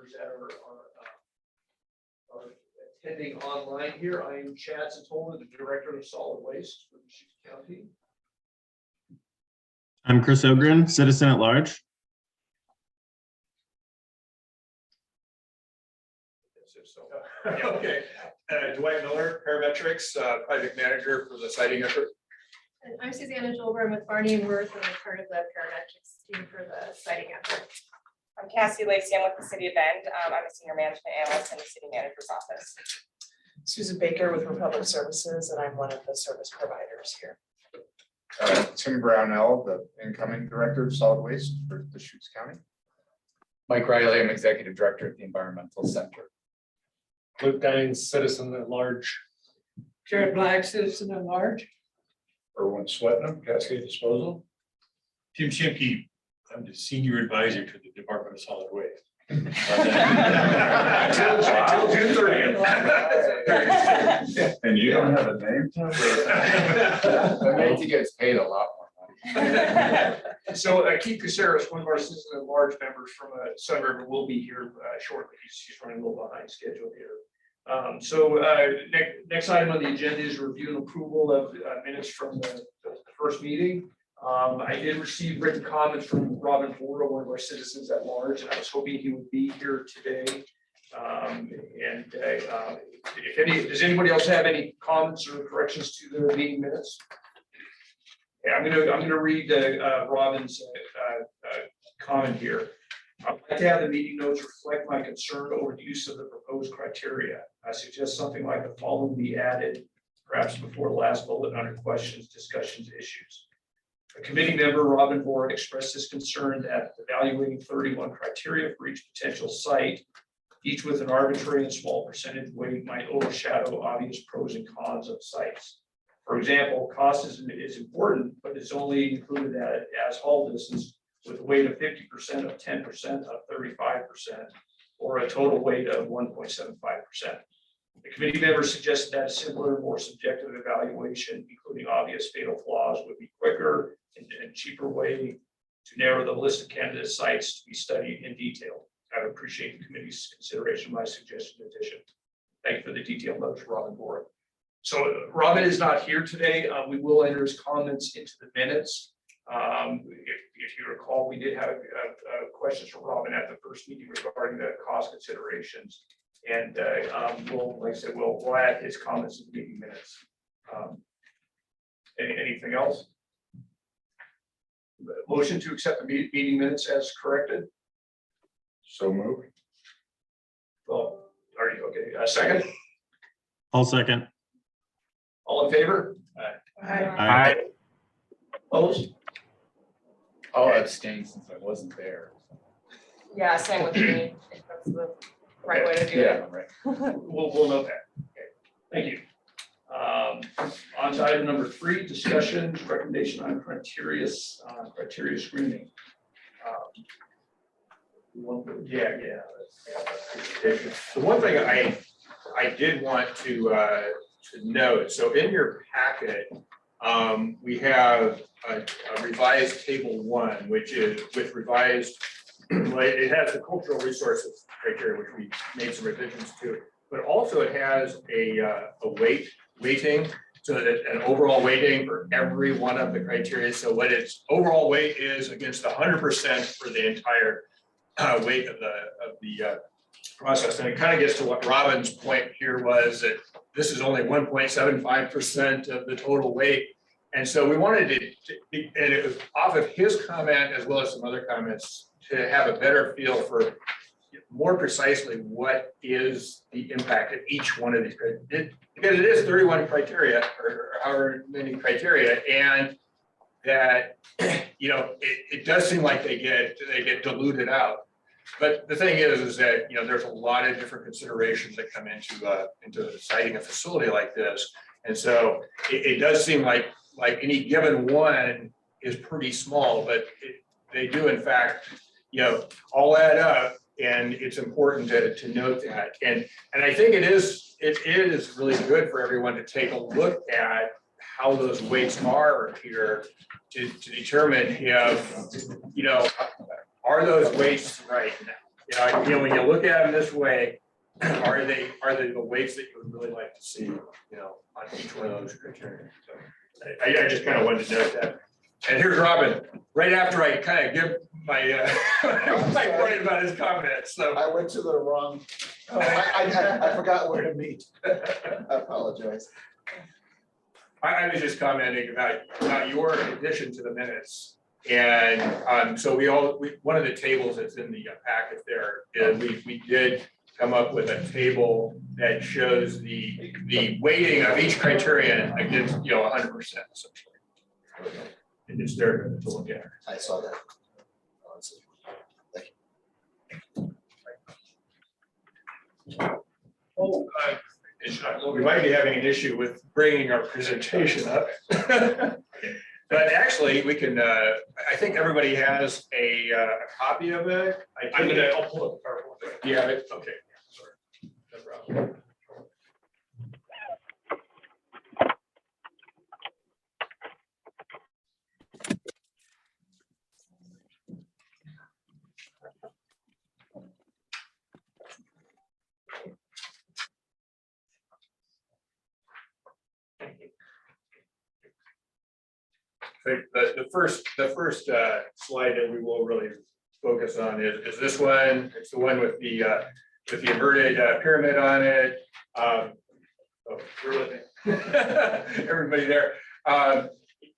members that are attending online here. I am Chad Satola, the Director of Solid Waste for Deschutes County. I'm Chris Ogren, citizen at large. Okay, Dwight Miller, paramedics, project manager for the siting effort. And I'm Susanna Jolber. I'm with Barney and Worth, and I'm part of the paramedics team for the siting effort. I'm Cassie Lacey. I'm with the City of Bend. I'm a senior management analyst in the city manager's office. Susan Baker with Republic Services, and I'm one of the service providers here. Tim Brownell, the incoming director of solid waste for Deschutes County. Mike Riley, I'm executive director at the Environmental Center. Luke Dines, citizen at large. Jared Black, citizen at large. Erwin Swetnam, Cascade Disposal. Tim Shimke, I'm the senior advisor to the Department of Solid Waste. Until June 30th. And you don't have a name? That means he gets paid a lot more money. So Keith Caceres, one of our citizen at large members from Sun River, will be here shortly. He's running a little behind schedule here. Next item on the agenda is review and approval of minutes from the first meeting. I did receive written comments from Robin Ford, one of our citizens at large, and I was hoping he would be here today. Does anybody else have any comments or corrections to the meeting minutes? Yeah, I'm gonna read Robin's comment here. I'd like to have the meeting notes reflect my concern over the use of the proposed criteria. I suggest something like the following be added, perhaps before the last bullet under questions, discussions, issues. A committee member, Robin Board, expressed his concern that evaluating 31 criteria for each potential site, each with an arbitrary and small percentage weight, might overshadow obvious pros and cons of sites. For example, cost is important, but it's only included as haul distance with a weight of 50% of 10% of 35%, or a total weight of 1.75%. The committee members suggested that a simpler, more subjective evaluation, including obvious fatal flaws, would be quicker and cheaper way to narrow the list of candidate sites to be studied in detail. I would appreciate the committee's consideration of my suggestion addition. Thank you for the detailed notes, Robin Board. So Robin is not here today. We will enter his comments into the minutes. If you recall, we did have questions from Robin at the first meeting regarding the cost considerations. And like I said, we'll add his comments to the meeting minutes. Anything else? Motion to accept the meeting minutes as corrected. So moved. Well, are you okay? Second. I'll second. All in favor? Aye. Opposed? I'll abstain since I wasn't there. Yeah, same with me. If that's the right way to do Yeah, it. right. We'll note that. Okay. Thank you. On to item number 3, discussion recommendation on criteria screening. The one thing I did want to note, so in your packet, we have a revised table 1, which is with revised, it has the cultural resources criteria, which we made some revisions to, but also it has a weighting, so that an overall weighting for every one of the criteria. So what its overall weight is against 100% for the entire weight of the process. And it kind of gets to what Robin's point here was, that this is only 1.75% of the total weight. And so we wanted and it was off of his comment as well as some other comments to have a better feel for more precisely what is the impact of each one of these criteria. Because it is 31 criteria or however many criteria, and that it does seem like they get diluted out. But the thing is that there's a lot of different considerations that come into citing a facility like this, and so it does seem like any given one is pretty small, but they do in fact all add up, and it's important to note that. And I think it is really good for everyone to take a look at how those weights are here to determine if are those weights right. when you look at them this way, are they the weights that you would really like to see, on each one of those criteria? So I just kind of wanted to note that. And here's Robin, right after I kind of give my, my point about his comments, so. I went to the wrong, I forgot where to meet. I apologize. I was just commenting about your addition to the minutes. And so one of the tables that's in the packet there is we did come up with a table that shows the weighting of each criterion against, 100% essentially. And it's there to look at. I saw that. Oh, we might be having an issue with bringing our presentation up. But actually, we can, I think everybody has a copy of it. I'll pull up the PowerPoint. Do you have it? Okay. Sorry. No problem. I think the first slide that we will really focus on is this one. It's the one with the inverted pyramid on it. Everybody there.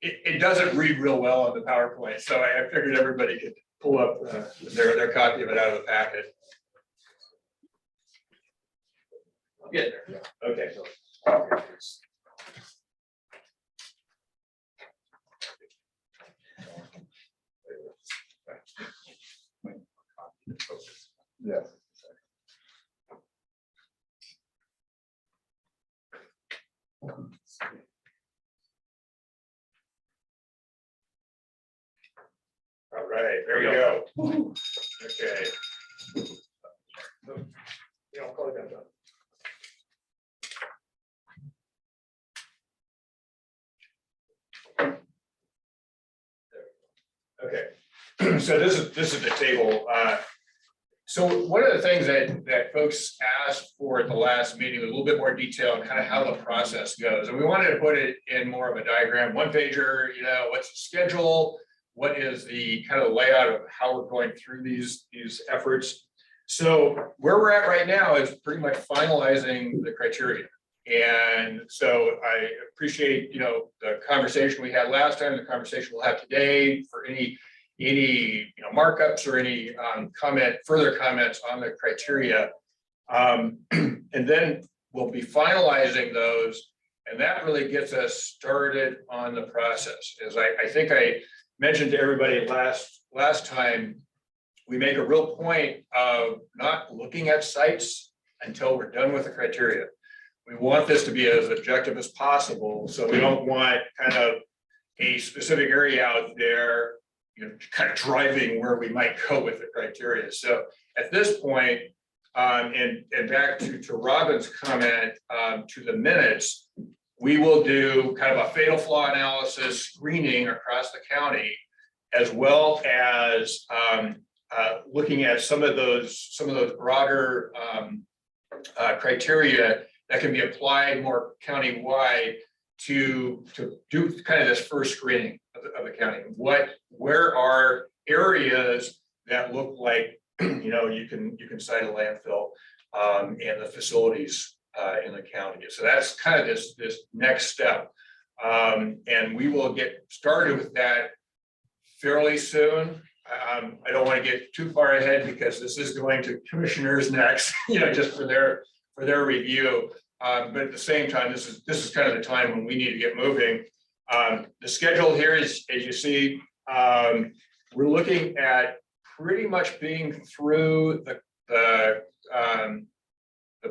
It doesn't read real well on the PowerPoint, so I figured everybody could pull up their copy of it out of the packet. Get there. Okay. Yes. All right, there we go. Okay. Yeah, I'll call it that. Okay, so this is the table. So one of the things that folks asked for at the last meeting was a little bit more detail on kind of how the process goes. And we wanted to put it in more of a diagram, one pager, what's the schedule? What is the kind of layout of how we're going through these efforts? So where we're at right now is pretty much finalizing the criteria. And so I appreciate, the conversation we had last time, the conversation we'll have today for any markups or any further comments on the criteria. And then we'll be finalizing those. And that really gets us started on the process. As I think I mentioned to everybody last time, we make a real point of not looking at sites until we're done with the criteria. We want this to be as objective as possible. So we don't want kind of a specific area out there, kind of driving where we might go with the criteria. So at this point, and back to Robin's comment to the minutes, we will do kind of a fatal flaw analysis screening across the county, as well as looking at some of those broader criteria that can be applied more countywide to do kind of this first screening of the county. Where are areas that look like you can site a landfill and the facilities in the county. So that's kind of this next step, and we will get started with that fairly soon. I don't want to get too far ahead because this is going to commissioners next, just for their review. But at the same time, this is kind of the time when we need to get moving. The schedule here is, as you see, we're looking at pretty much being through the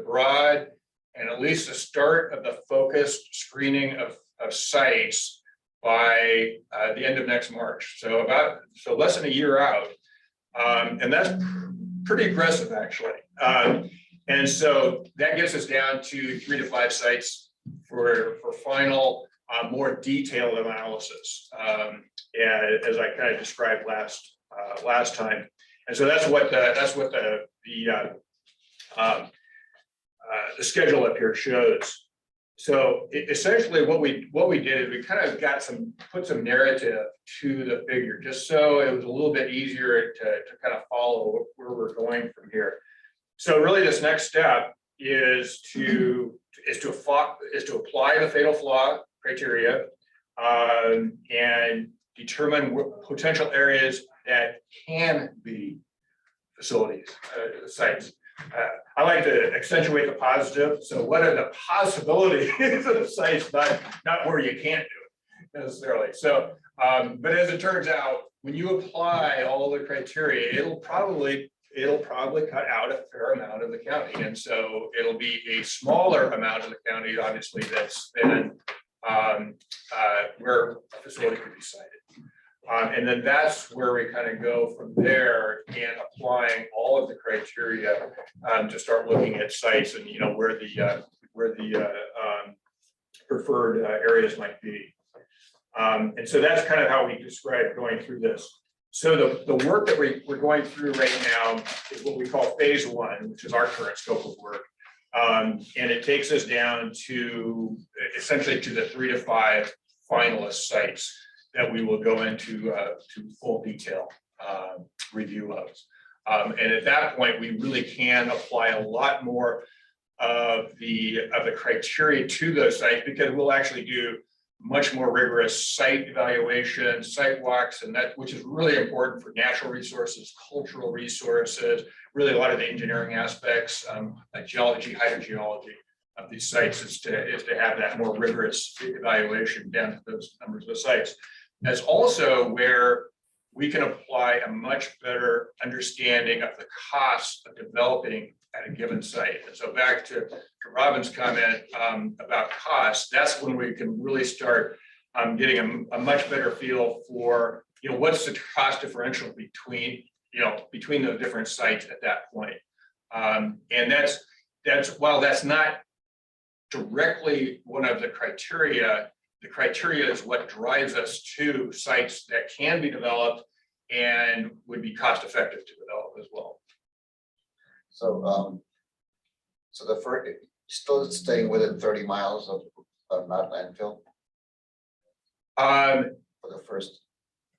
broad and at least the start of the focused screening of sites by the end of next March. So less than a year out. And that's pretty aggressive, actually. And so that gets us down to 3 to 5 sites for final, more detailed analysis, as I kind of described last time. And so that's what the schedule up here shows. So essentially what we did is we kind of put some narrative to the figure, just so it was a little bit easier to kind of follow where we're going from here. So really this next step is to apply the fatal flaw criteria and determine potential areas that can be facilities, sites. I like to accentuate the positive. So what are the possibilities of sites, not where you can't do it necessarily. So, but as it turns out, when you apply all the criteria, it'll probably cut out a fair amount of the county. And so it'll be a smaller amount of the county, obviously, that's then where a facility could be sited. And then that's where we kind of go from there and applying all of the criteria to start looking at sites and, where the preferred areas might be. And so that's kind of how we describe going through this. So the work that we're going through right now is what we call phase one, which is our current scope of work. And it takes us down to essentially to the 3 to 5 finalist sites that we will go into to full detail review of. And at that point, we really can apply a lot more of the criteria to those sites, because we'll actually do much more rigorous site evaluation, site walks, and which is really important for natural resources, cultural resources, really a lot of the engineering aspects, like geology, hydrogeology of these sites is to have that more rigorous evaluation down to those numbers of sites. That's also where we can apply a much better understanding of the costs of developing at a given site. And so back to Robin's comment about costs, that's when we can really start getting a much better feel for, what's the cost differential between the different sites at that point. And that's while that's not directly one of the criteria is what drives us to sites that can be developed and would be cost effective to develop as well. So, so the first, still staying within 30 miles of not landfill for the first.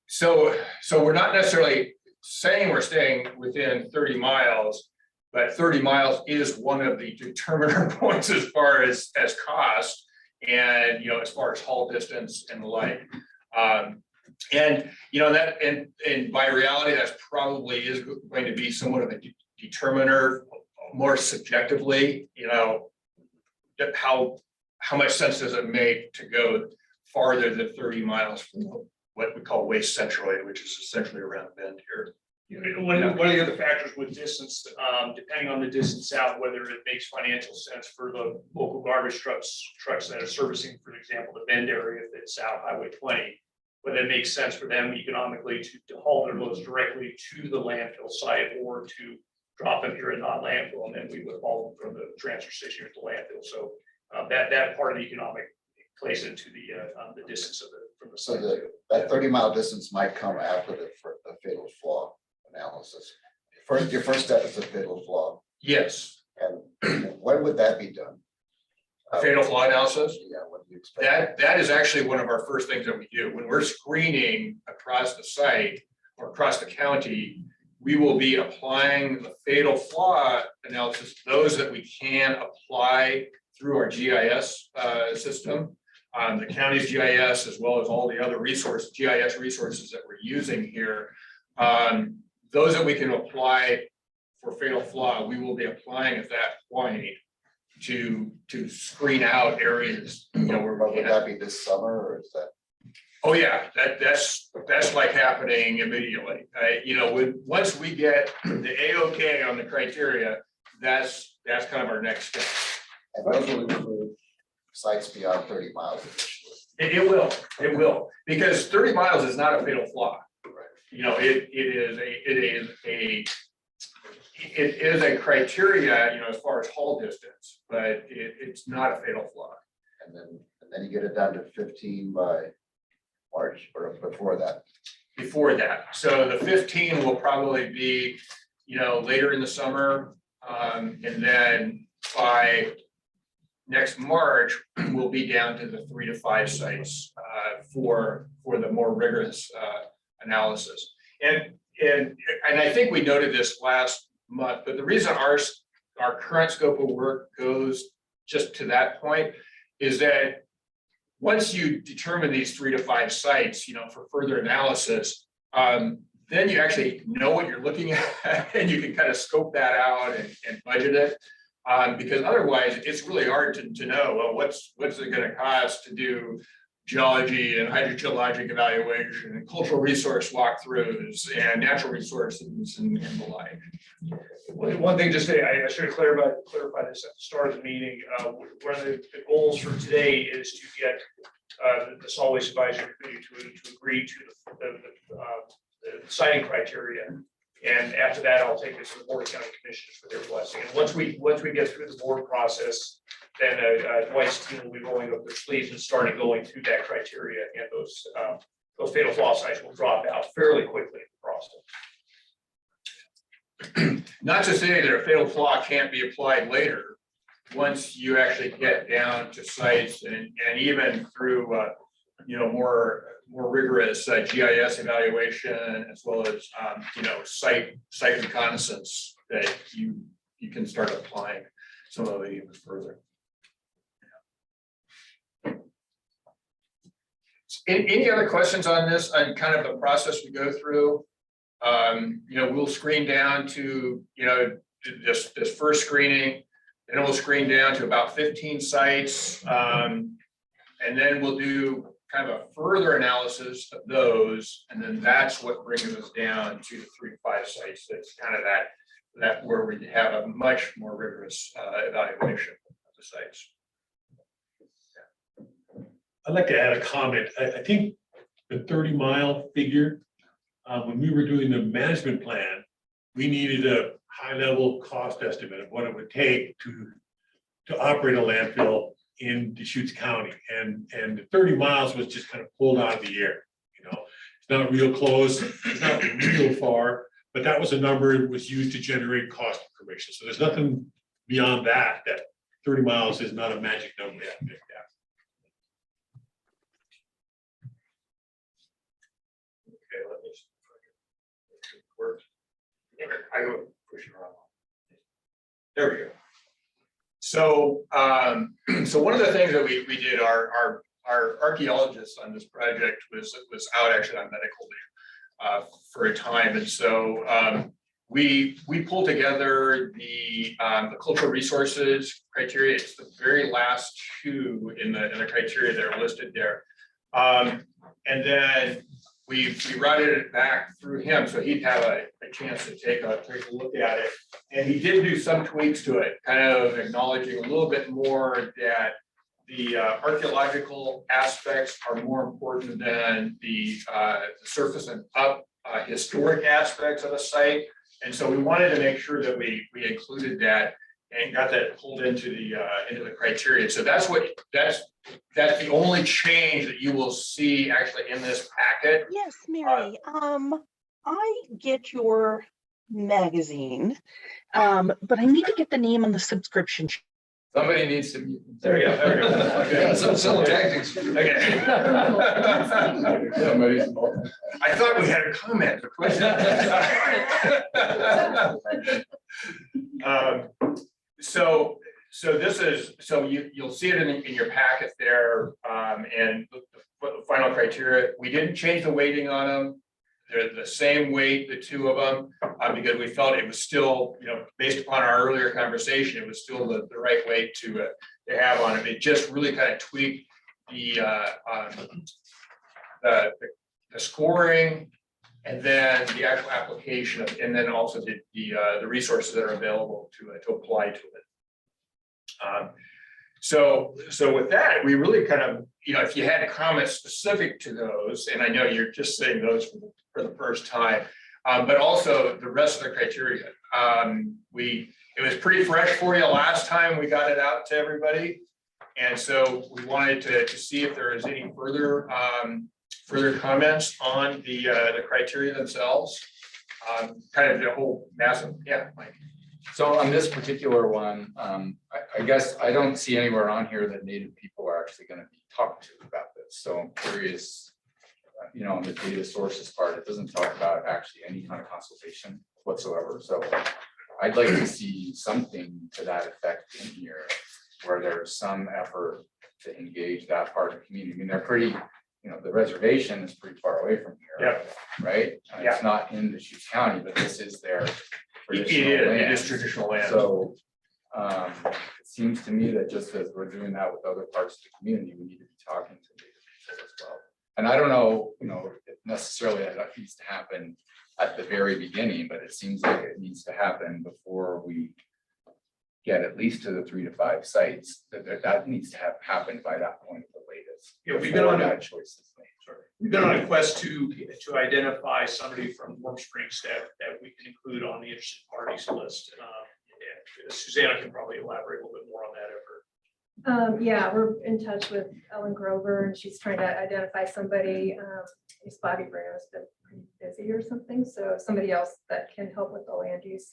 So we're not necessarily saying we're staying within 30 miles, but 30 miles is one of the determiner points as far as cost and, as far as haul distance and the like. And by reality, that's probably is going to be somewhat of a determiner more subjectively, how much sense does it make to go farther than 30 miles from what we call Waste Central, which is essentially around the bend here. One of the other factors with distance, depending on the distance out, whether it makes financial sense for the local garbage trucks that are servicing, for example, the Bend area if it's South Highway 20, whether it makes sense for them economically to haul their loads directly to the landfill site or to drop them here at non-landfill, and then we would haul them from the transfer station to landfill. So that part of the economic plays into the distance from the site. So that 30-mile distance might come after the fatal flaw analysis. Your first step is the fatal flaw. Yes. And when would that be done? A fatal flaw analysis? Yeah, what do you expect? That is actually one of our first things that we do. When we're screening across the site or across the county, we will be applying the fatal flaw analysis, those that we can apply through our GIS system, the county's GIS, as well as all the other GIS resources that we're using here. Those that we can apply for fatal flaw, we will be applying at that point to screen out areas, where we Would that be this summer, or is that? Oh yeah, that's like happening immediately. Once we get the A-OK on the criteria, that's kind of our next step. And those will include sites beyond 30 miles. It will, because 30 miles is not a fatal flaw. It is a criteria, as far as haul distance, but it's not a fatal flaw. And then you get it down to 15 by March or before that. before that. So the 15 will probably be, later in the summer. And then by next March, we'll be down to the 3 to 5 sites for the more rigorous analysis. And I think we noted this last month, but the reason our current scope of work goes just to that point is that once you determine these 3 to 5 sites, for further analysis, then you actually know what you're looking at and you can kind of scope that out and budget it. Because otherwise it's really hard to know, well, what's it going to cost to do geology and hydrogeologic evaluation and cultural resource walkthroughs and natural resources and the like. One thing, just I should have clarified this at the start of the meeting. One of the goals for today is to get the solid waste advisory committee to agree to the siting criteria. And after that, I'll take this to the Board of County Commissioners for their blessing. And once we get through the board process, then Dwight's team will be rolling up their sleeves and starting going through that criteria, and those fatal flaw sites will drop out fairly quickly in the process. Not to say that a fatal flaw can't be applied later, once you actually get down to sites and even through more rigorous GIS evaluation, as well as site reconnaissance, that you can start applying some of it even further. Any other questions on this, on kind of the process we go through? We'll screen down to this first screening, and we'll screen down to about 15 sites, and then we'll do kind of a further analysis of those, and then that's what brings us down to the 3 to 5 sites. That's kind of that where we have a much more rigorous evaluation of the sites. I'd like to add a comment. I think the 30-mile figure, when we were doing the management plan, we needed a high-level cost estimate of what it would take to operate a landfill in Deschutes County, and the 30 miles was just kind of pulled out of the air. It's not real close, it's not real far, but that was a number that was used to generate cost information. So there's nothing beyond that 30 miles is not a magic number yet. Okay, let me see if it works. I go push it around. There we go. So, so one of the things that we did, our archaeologist on this project was out actually on medical leave for a time, and so we pulled together the cultural resources criteria. It's the very last 2 in the criteria that are listed there, and then we routed it back through him, so he'd have a chance to take a look at it. And he did do some tweaks to it, kind of acknowledging a little bit more that the archaeological aspects are more important than the surface and up historic aspects of a site. And so we wanted to make sure that we included that and got that pulled into the criteria. So that's the only change that you will see actually in this packet. Yes, Mary. I get your magazine, but I need to get the name on the subscription. Somebody needs to. There you go. There you go. Okay. Some tactics. Okay. Somebody's. I thought we had a comment, a question. So this is, so you'll see it in your packet there, and the final criteria. We didn't change the weighting on them. They're the same weight, the 2 of them, because we felt it was still, based upon our earlier conversation, it was still the right weight to have on it. It just really kind of tweaked the scoring, and then the actual application of, and then also the resources that are available to apply to it. So with that, we really kind of, if you had comments specific to those, and I know you're just saying those for the first time, but also the rest of the criteria. It was pretty fresh for you last time we got it out to everybody. And so we wanted to see if there is any further further comments on the criteria themselves? Kind of the whole massive, yeah, Mike. So on this particular one, I guess I don't see anywhere on here that Native people are actually gonna be talked to about this, so I'm curious. On the data sources part, it doesn't talk about actually any kind of consultation whatsoever, so I'd like to see something to that effect in here, where there's some effort to engage that part of the community. I mean, they're pretty, the reservation is pretty far away from here. Yeah. Right? And it's not in Deschutes County, but this is their traditional It land. is traditional land. So it seems to me that just as we're doing that with other parts of the community, we need to be talking to Native people as well. And I don't know, if necessarily that needs to happen at the very beginning, but it seems like it needs to happen before we get at least to the 3 to 5 sites, that needs to have happened by that point at the latest. Yeah, we've been before on that choice is made. We've been on a quest to identify somebody from Warm Springs that we can include on the interested parties list. And Susanna can probably elaborate a little bit more on that effort. Yeah, we're in touch with Ellen Grover and she's trying to identify somebody. This Bobby Bruno's been pretty busy or something. So somebody else that can help with the land use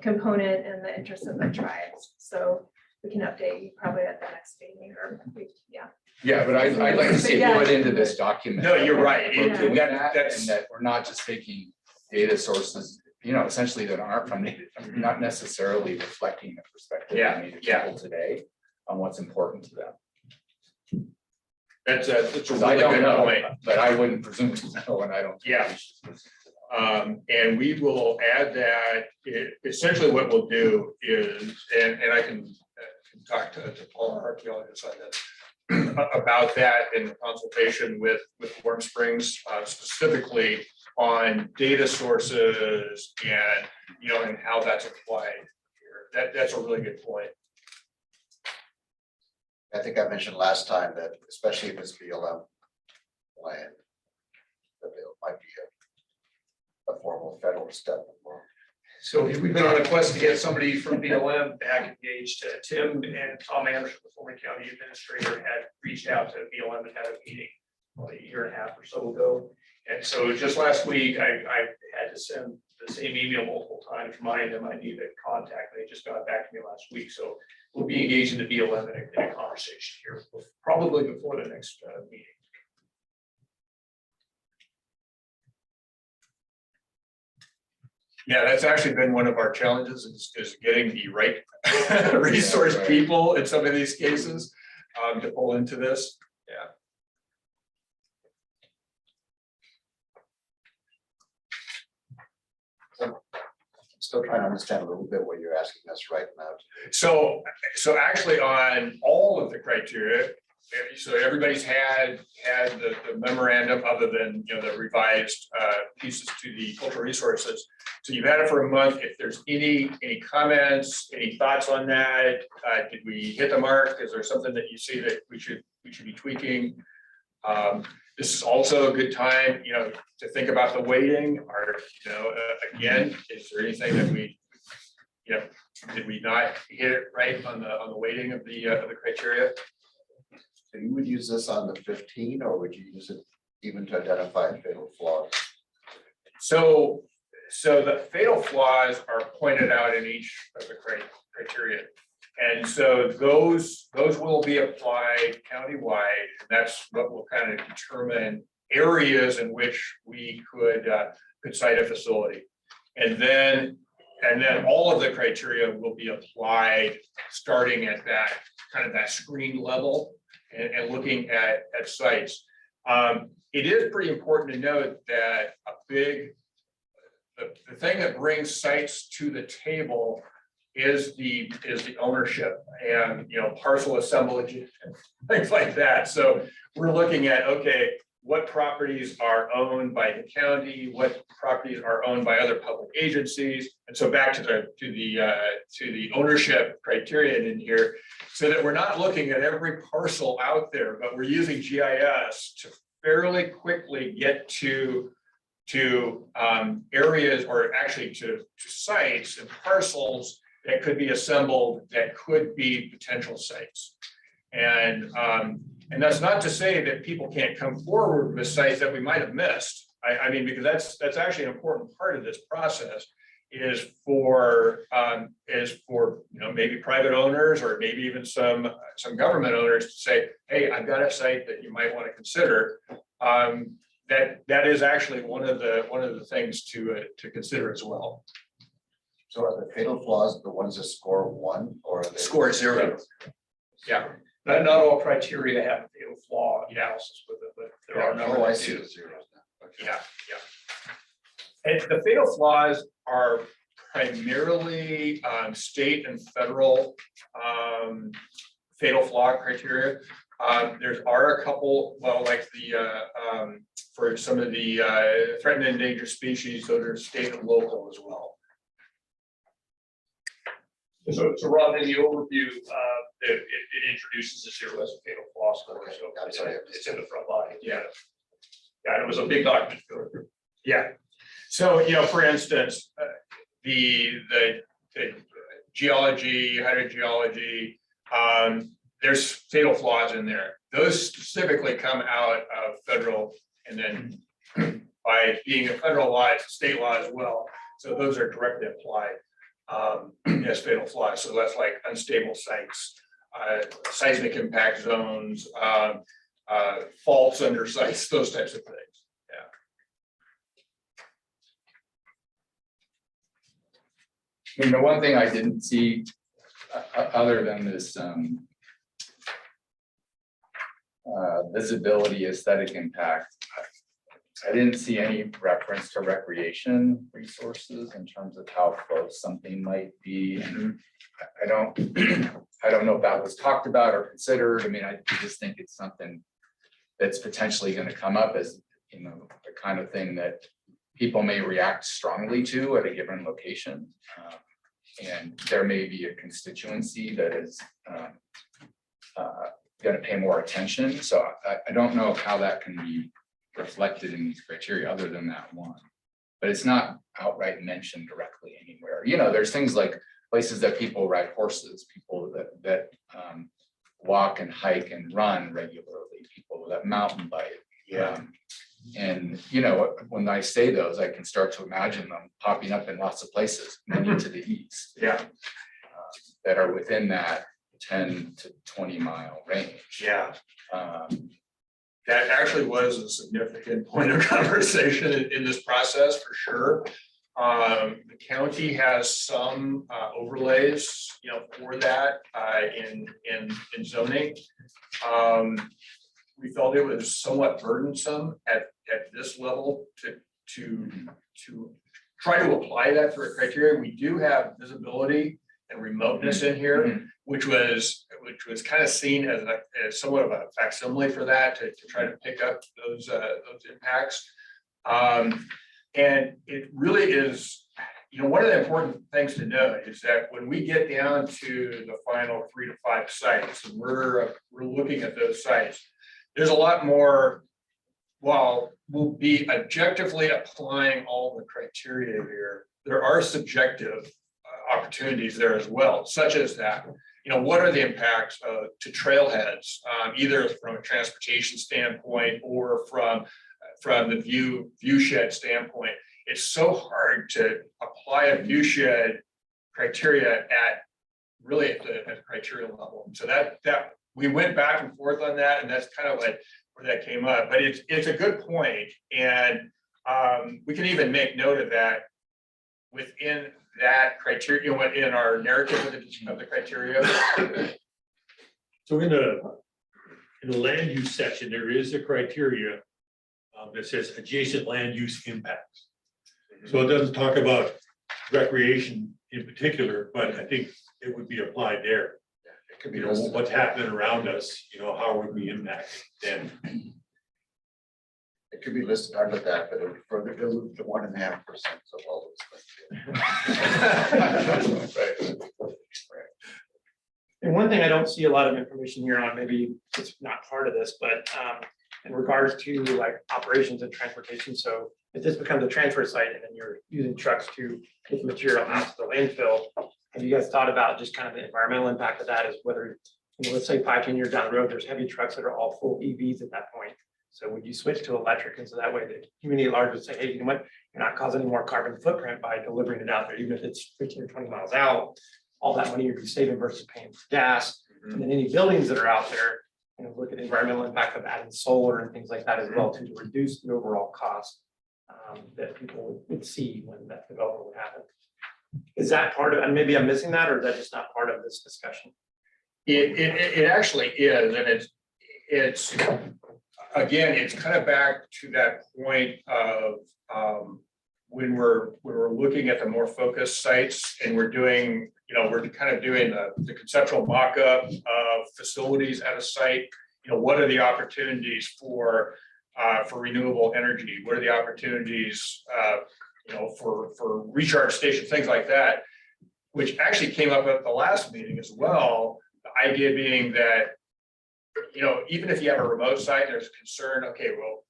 component and the interests of the tribes. So we can update you probably at the next meeting or yeah. Yeah, but I'd like to see it put into this document. No, you're right. We're doing That- that, that's- and that we're not just taking data sources, essentially that aren't from Native, not necessarily reflecting the perspective of Native people today on what's important to them. That's a Because I really don't good know, point. but I wouldn't presume to know, and I don't. think Yeah. we should listen to them. And we will add that, essentially what we'll do is, and I can talk to Paul, our archaeologist on this, about that in consultation with Warm Springs, specifically on data sources and, and how that's applied here. That's a really good point. I think I mentioned last time that especially if it's BLM land, that it might be a formal federal step. So we've been on a quest to get somebody from BLM back engaged. Tim and Tom Anderson, the former county administrator, had reached out to BLM and had a meeting about a year and a half or so ago. And so just last week, I had to send the same email multiple times, reminding them I need to contact. They just got back to me last week. So we'll be engaging the BLM in a conversation here, probably before the next meeting. Yeah, that's actually been one of our challenges is getting the right resource right. people in some of these cases to pull into this. Yeah. I'm still trying to understand a little bit what you're asking us right now. So actually on all of the criteria, so everybody's had the memorandum other than, the revised pieces to the cultural resources. So you've had it for a month. If there's any comments, any thoughts on that? Did we hit the mark? Is there something that you see that we should be tweaking? This is also a good time, to think about the weighting or, again, is there anything that we, did we not hit it right on the weighting of the criteria? So you would use this on the 15, or would you use it even to identify fatal flaws? So the fatal flaws are pointed out in each of the criteria. And so those will be applied countywide. And that's what will kind of determine areas in which we could cite a facility. And then all of the criteria will be applied starting at that kind of that screen level and looking at sites. It is pretty important to note that the thing that brings sites to the table is the ownership and parcel assemblage and things like that. So we're looking at, okay, what properties are owned by the county, what properties are owned by other public agencies, and so back to the ownership criterion in here, so that we're not looking at every parcel out there, but we're using GIS to fairly quickly get to areas, or actually to sites and parcels that could be assembled that could be potential sites. And And that's not to say that people can't come forward with sites that we might have missed. I mean, because that's actually an important part of this process is for, maybe private owners or maybe even some government owners to say, hey, I've got a site that you might want to consider. That is actually one of the things to consider as well. So are the fatal flaws the ones that score 1 or are they? Score 0. Yeah, Not all criteria have a fatal flaw analysis with it, but there are a number Oh, I that see do. the zeros now. Okay. yeah. And the fatal flaws are primarily state and federal fatal flaw criteria. There are a couple, well, like for some of the threatened and endangered species, those are state and local as well. So Rob, in the overview, it introduces the 0 as a fatal flaw score, Okay, so I'm sorry. it's in the front line. Yeah. Yeah, and it was a big document to go through. Yeah. So, for instance, the geology, hydrogeology, there's fatal flaws in there. Those specifically come out of federal, and then by being a federal law, it's a state law as well. So those are directly applied as fatal flaws. So that's like unstable sites, seismic impact zones, faults under sites, those types of things. I mean, the one thing I didn't see, other than this visibility aesthetic impact, I didn't see any reference to recreation resources in terms of how close something might be. And I don't know if that was talked about or considered. I mean, I just think it's something that's potentially going to come up as, the kind of thing that people may react strongly to at a given location. And there may be a constituency that is going to pay more attention. So I don't know how that can be reflected in these criteria other than that one. But it's not outright mentioned directly anywhere. There's things like places that people ride horses, people that walk and hike and run regularly, people that mountain bike. Yeah. And when I say those, I can start to imagine them popping up in lots of places, many to the east. Yeah. That are within that 10 to 20 mile range. Yeah. That actually was a significant point of conversation in this process for sure. The county has some overlays, for that in zoning. We felt it was somewhat burdensome at this level to try to apply that for a criteria. We do have visibility and remoteness in here, which was kind of seen as somewhat of a facsimile for that to try to pick up those impacts. And it really is, one of the important things to note is that when we get down to the final 3 to 5 sites, and we're looking at those sites, there's a lot more. While we'll be objectively applying all the criteria here, there are subjective opportunities there as well, such as that, what are the impacts to trailheads, either from a transportation standpoint or from the view shed standpoint. It's so hard to apply a view shed criteria at the criteria level. So that we went back and forth on that, and that's kind of like where that came up. But it's a good point, and we can even make note of that within that criteria, in our narrative of the criteria. So in the land use section, there is a criteria that says adjacent land use impacts. So it doesn't talk about recreation in particular, but I think it would be applied there. It could be What's happening around us, how would we impact them? It could be listed under that, but it would further dilute the 1.5% of all those things. And one thing I don't see a lot of information here on, maybe it's not part of this, but in regards to like operations and transportation. So if this becomes a transfer site and then you're using trucks to take material out to the landfill, have you guys thought about just kind of the environmental impact of that, is whether let's say 5, 10 years down the road, there's heavy trucks that are all full EVs at that point. So would you switch to electric? And so that way the community at large would say, hey, you know what? You're not causing any more carbon footprint by delivering it out there, even if it's 15 or 20 miles out. All that money you'd be saving versus paying for gas. And then any buildings that are out there, look at the environmental impact of adding solar and things like that as well to reduce the overall cost that people would see when that development would happen. Is that part of, and maybe I'm missing that, or is that just not part of this discussion? It actually is, and it's again, it's kind of back to that point of when we're looking at the more focused sites and we're doing, we're kind of doing the conceptual mock-up of facilities at a site. What are the opportunities for renewable energy? What are the opportunities, for recharge stations, things like that, which actually came up at the last meeting as well. The idea being that, even if you have a remote site, there's concern, okay, well,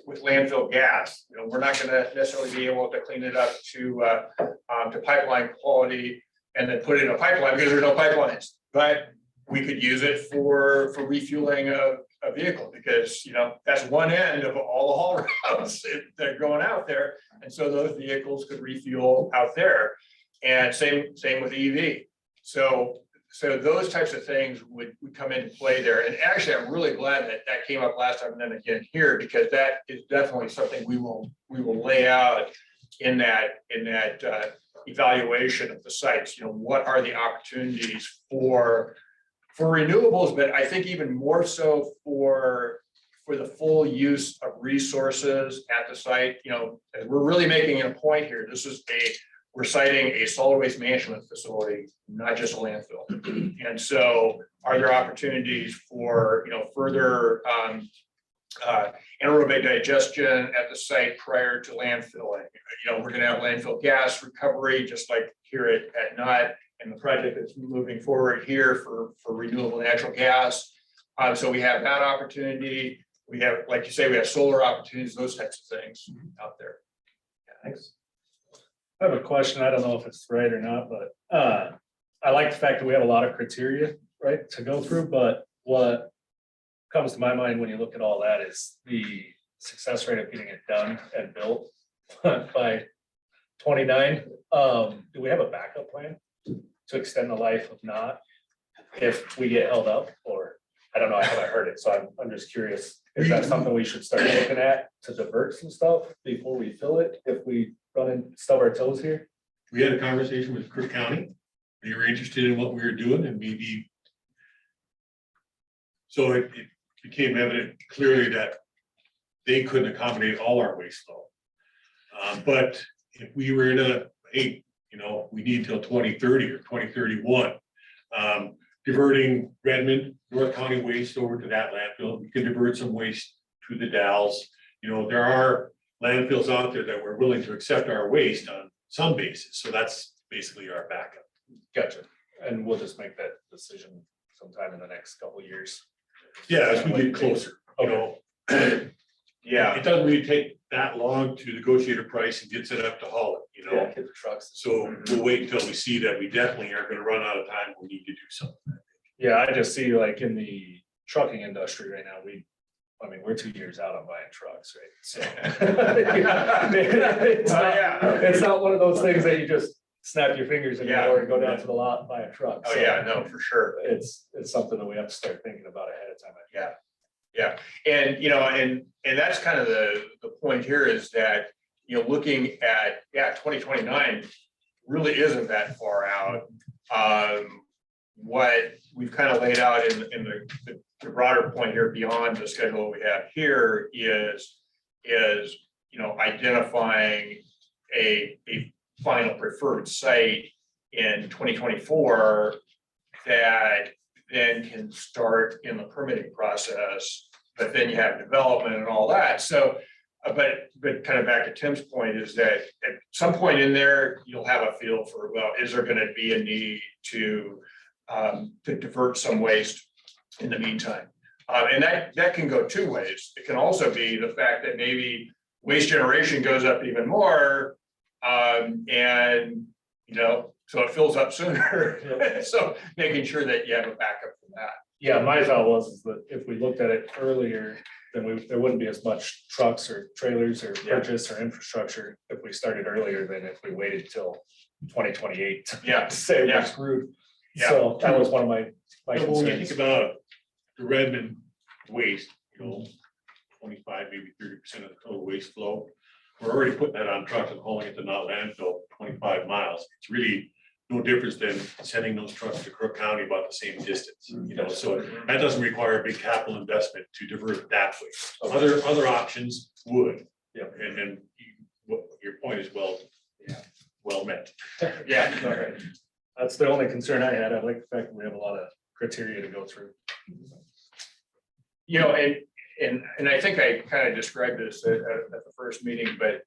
with landfill gas, we're not going to necessarily be able to clean it up to pipeline quality and then put it in a pipeline because there's no pipelines. But we could use it for refueling a vehicle because, that's one end of all the haul routes that are going out there. And so those vehicles could refuel out there. And same with EV. So those types of things would come into play there. And actually, I'm really glad that came up last time and then again here, because that is definitely something we will lay out in that evaluation of the sites. What are the opportunities for renewables, but I think even more so for the full use of resources at the site. As we're really making a point here, we're citing a solid waste management facility, not just a landfill. And so are there opportunities for, further anaerobic digestion at the site prior to landfilling? We're going to have landfill gas recovery, just like here at NUT, and the project that's moving forward here for renewable natural gas. So we have that opportunity. We have, like you say, we have solar opportunities, those types of things out there. Yeah, thanks. I have a question. I don't know if it's right or not, but I like the fact that we have a lot of criteria, right, to go through. But what comes to my mind when you look at all that is the success rate of getting it done and built by 29. Do we have a backup plan to extend the life of not if we get held up? Or I don't know, I haven't heard it, so I'm just curious. Is that something we should start looking at to divert some stuff before we fill it if we run and stub our toes here? We had a conversation with Cook County. They were interested in what we were doing and maybe. So it became evident clearly that they couldn't accommodate all our waste flow. But if we were in we need till 2030 or 2031, diverting Redmond, North County waste over to that landfill, we can divert some waste to the Dalles. There are landfills out there that we're willing to accept our waste on some basis. So that's basically our backup. Gotcha. And we'll just make that decision sometime in the next couple of years. Yeah, as we get closer, Yeah. It doesn't really take that long to negotiate a price and get set up to haul it, Yeah, get the trucks. So we'll wait until we see that we definitely are gonna run out of time. We need to do something. Yeah, I just see like in the trucking industry right now, we're 2 years out on buying trucks, right? So. It's not one of those things that you just snap your fingers and go down to the lot and buy a truck. Oh, So yeah, no, for sure. It's something that we have to start thinking about ahead of time. Yeah, and that's kind of the point here is that, looking at, 2029 really isn't that far out. What we've kind of laid out in the broader point here beyond the schedule we have here is identifying a final preferred site in 2024 that then can start in the permitting process, but then you have development and all that. So, but kind of back to Tim's point is that at some point in there, you'll have a feel for, well, is there going to be a need to divert some waste in the meantime? And that can go two ways. It can also be the fact that maybe waste generation goes up even more, and So it fills up sooner. So making sure that you have a backup for that. Yeah, my thought was is that if we looked at it earlier, then there wouldn't be as much trucks or trailers or Yeah. purchase or infrastructure if we started earlier than if we waited till 2028 Yeah. to say Yeah. we're screwed. Yeah. So that was one of my When you think concerns. about the Redmond waste, 25, maybe 30% of the total waste flow. We're already putting that on trucks and hauling it to not landfill 25 miles. It's really no difference than sending those trucks to Crook County about the same distance, so that doesn't require a big capital investment to divert it that way. Other options would. Yeah. And then your point is well met. Yeah. Okay. That's the only concern I had. I like the fact that we have a lot of criteria to go through. And I think I kind of described this at the first meeting, but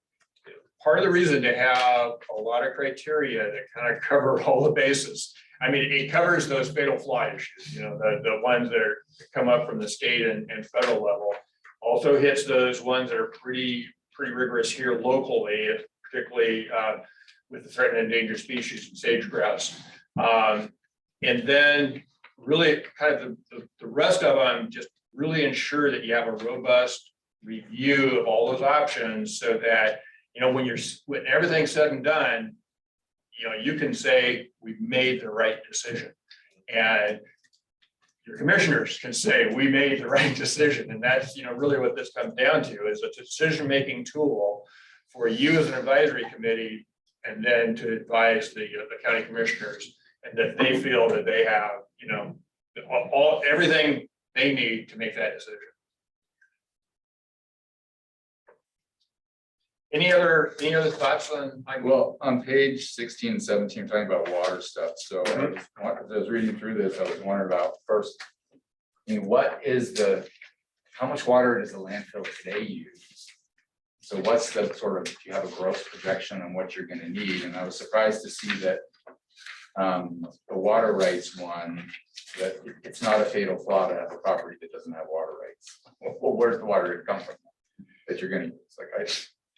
part of the reason to have a lot of criteria that kind of cover all the bases. I mean, it covers those fatal flaw issues, the ones that come up from the state and federal level. Also hits those ones that are pretty rigorous here locally, particularly with the threatened and endangered species and sage grouse. And then really kind of the rest of them, just really ensure that you have a robust review of all those options so that, when everything's said and done, you can say, we've made the right decision. And your commissioners can say, we made the right decision. And that's, really what this comes down to is a decision-making tool for you as an advisory committee, and then to advise the county commissioners, and that they feel that they have, everything they need to make that decision. Any other thoughts on? Well, on page 16 and 17, talking about water stuff, so as I was reading through this, I was wondering about first, how much water does the landfill today use? So what's the do you have a gross projection on what you're gonna need? And I was surprised to see that the water rights one, that it's not a fatal flaw to have a property that doesn't have water rights. Well, where's the water gonna come from that you're gonna use? Like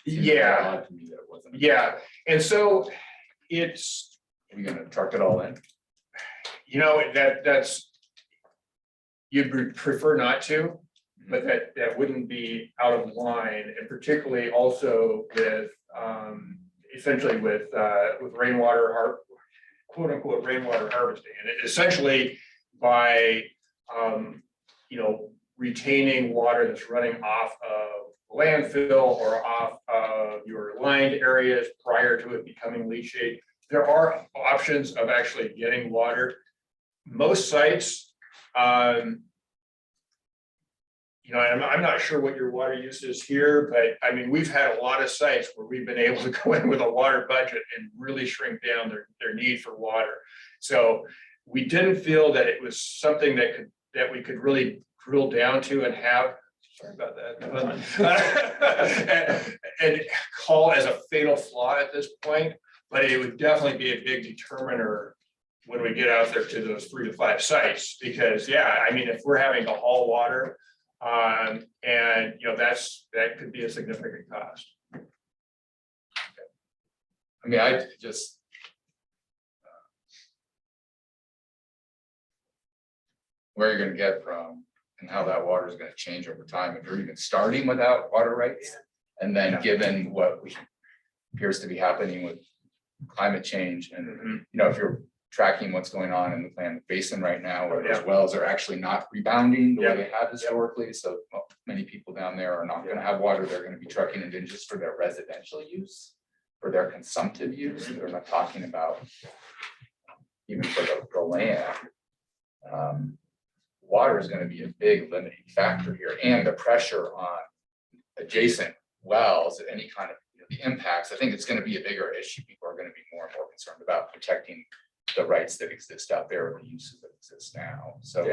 Yeah. odd to me that it wasn't. Yeah, and so it's, We're gonna truck it all in. that's, you'd prefer not to, but that wouldn't be out of line, and particularly also with, essentially with rainwater, quote unquote, rainwater harvesting, and essentially by, retaining water that's running off of landfill or off of your lined areas prior to it becoming leachate. There are options of actually getting water. Most sites, I'm not sure what your water use is here, but I mean, we've had a lot of sites where we've been able to go in with a water budget and really shrink down their need for water. So we didn't feel that it was something that we could really drill down to and have. Sorry about that. and call as a fatal flaw at this point, but it would definitely be a big determiner when we get out there to those 3 to 5 sites, because if we're having to haul water, and that could be a significant cost. I mean, I just. Where you're gonna get from and how that water is gonna change over time, if you're even starting without water rights. And then given what appears to be happening with climate change and, if you're tracking what's going on in the Klamath Basin right now, where those wells are actually not rebounding the way they have historically. So many people down there are not gonna have water. They're gonna be trucking it in just for their residential use, for their consumptive use. They're not talking about even for the land. Water is gonna be a big limiting factor here, and the pressure on adjacent wells, any kind of the impacts. I think it's gonna be a bigger issue. People are gonna be more and more concerned about protecting the rights that exist out there, or the uses that exist now. So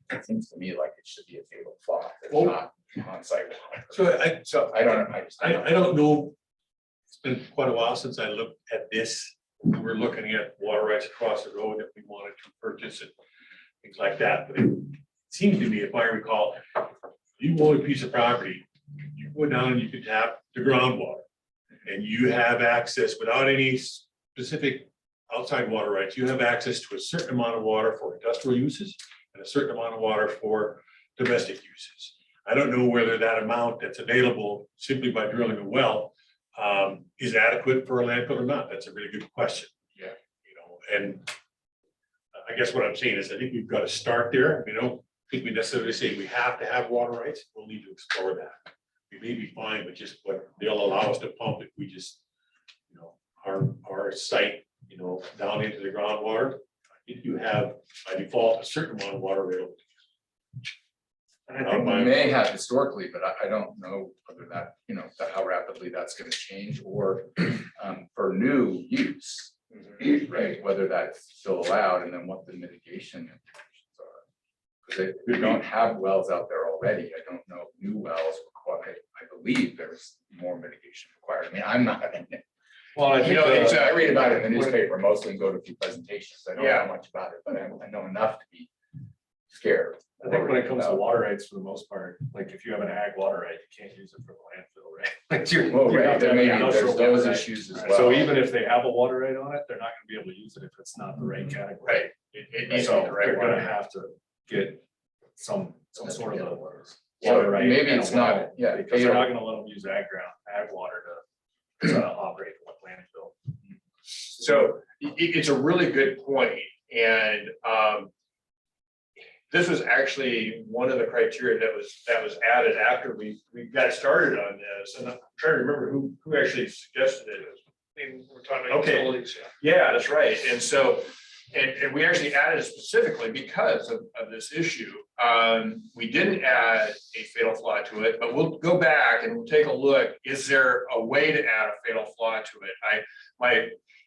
it seems to me like it should be a fatal flaw. It's not on-site water. So I don't know. I don't know. It's been quite a while since I looked at this. We were looking at water rights across the road that we wanted to purchase and things like that. But it seems to me, if I recall, you own a piece of property, you go down and you can tap the groundwater. and you have access without any specific outside water rights, you have access to a certain amount of water for industrial uses and a certain amount of water for domestic uses. I don't know whether that amount that's available simply by drilling a well is adequate for a landfill or not. That's a really good question. Yeah. You know, and I guess what I'm saying is I think we've got to start there. We don't think we necessarily say we have to have water rights. We'll need to explore that. We may be fine with just what they'll allow us to pump if we just, you know, our site, you know, down into the groundwater. If you have by default a certain amount of water available. And I think We may have historically, but I don't know whether that, you know, how rapidly that's gonna change or for new use. Right, whether that's still allowed and then what the mitigation implications are. Because we don't have wells out there already. I don't know if new wells require, I believe there's more mitigation required. I mean, I'm not in it. Well, You know, I read about it in the newspaper mostly and go to a few presentations. I don't know much about it, but I know enough to be scared. I think when it comes to water rights, for the most part, like if you have an ag water right, you can't use it for the landfill, right? Like Well, you right, have to there have may an be, industrial there's those water right. issues as Right, well. So even if they have a water right on it, they're not gonna be able to use it if it's not the right category. Right. It needs to So be the right they're gonna one. have to get some sort of a So water right. maybe and a it's not- well, yeah, Because they're fatal. not gonna let them use ag water to operate the landfill. So it's a really good point, and this was actually one of the criteria that was added after we got started on this, and I'm trying to remember who actually suggested it. And we're talking about Okay. utilities, Yeah, that's right, and so, and we actually added it specifically because of this issue. We didn't add a fatal flaw to it, but we'll go back and we'll take a look, is there a way to add a fatal flaw to it?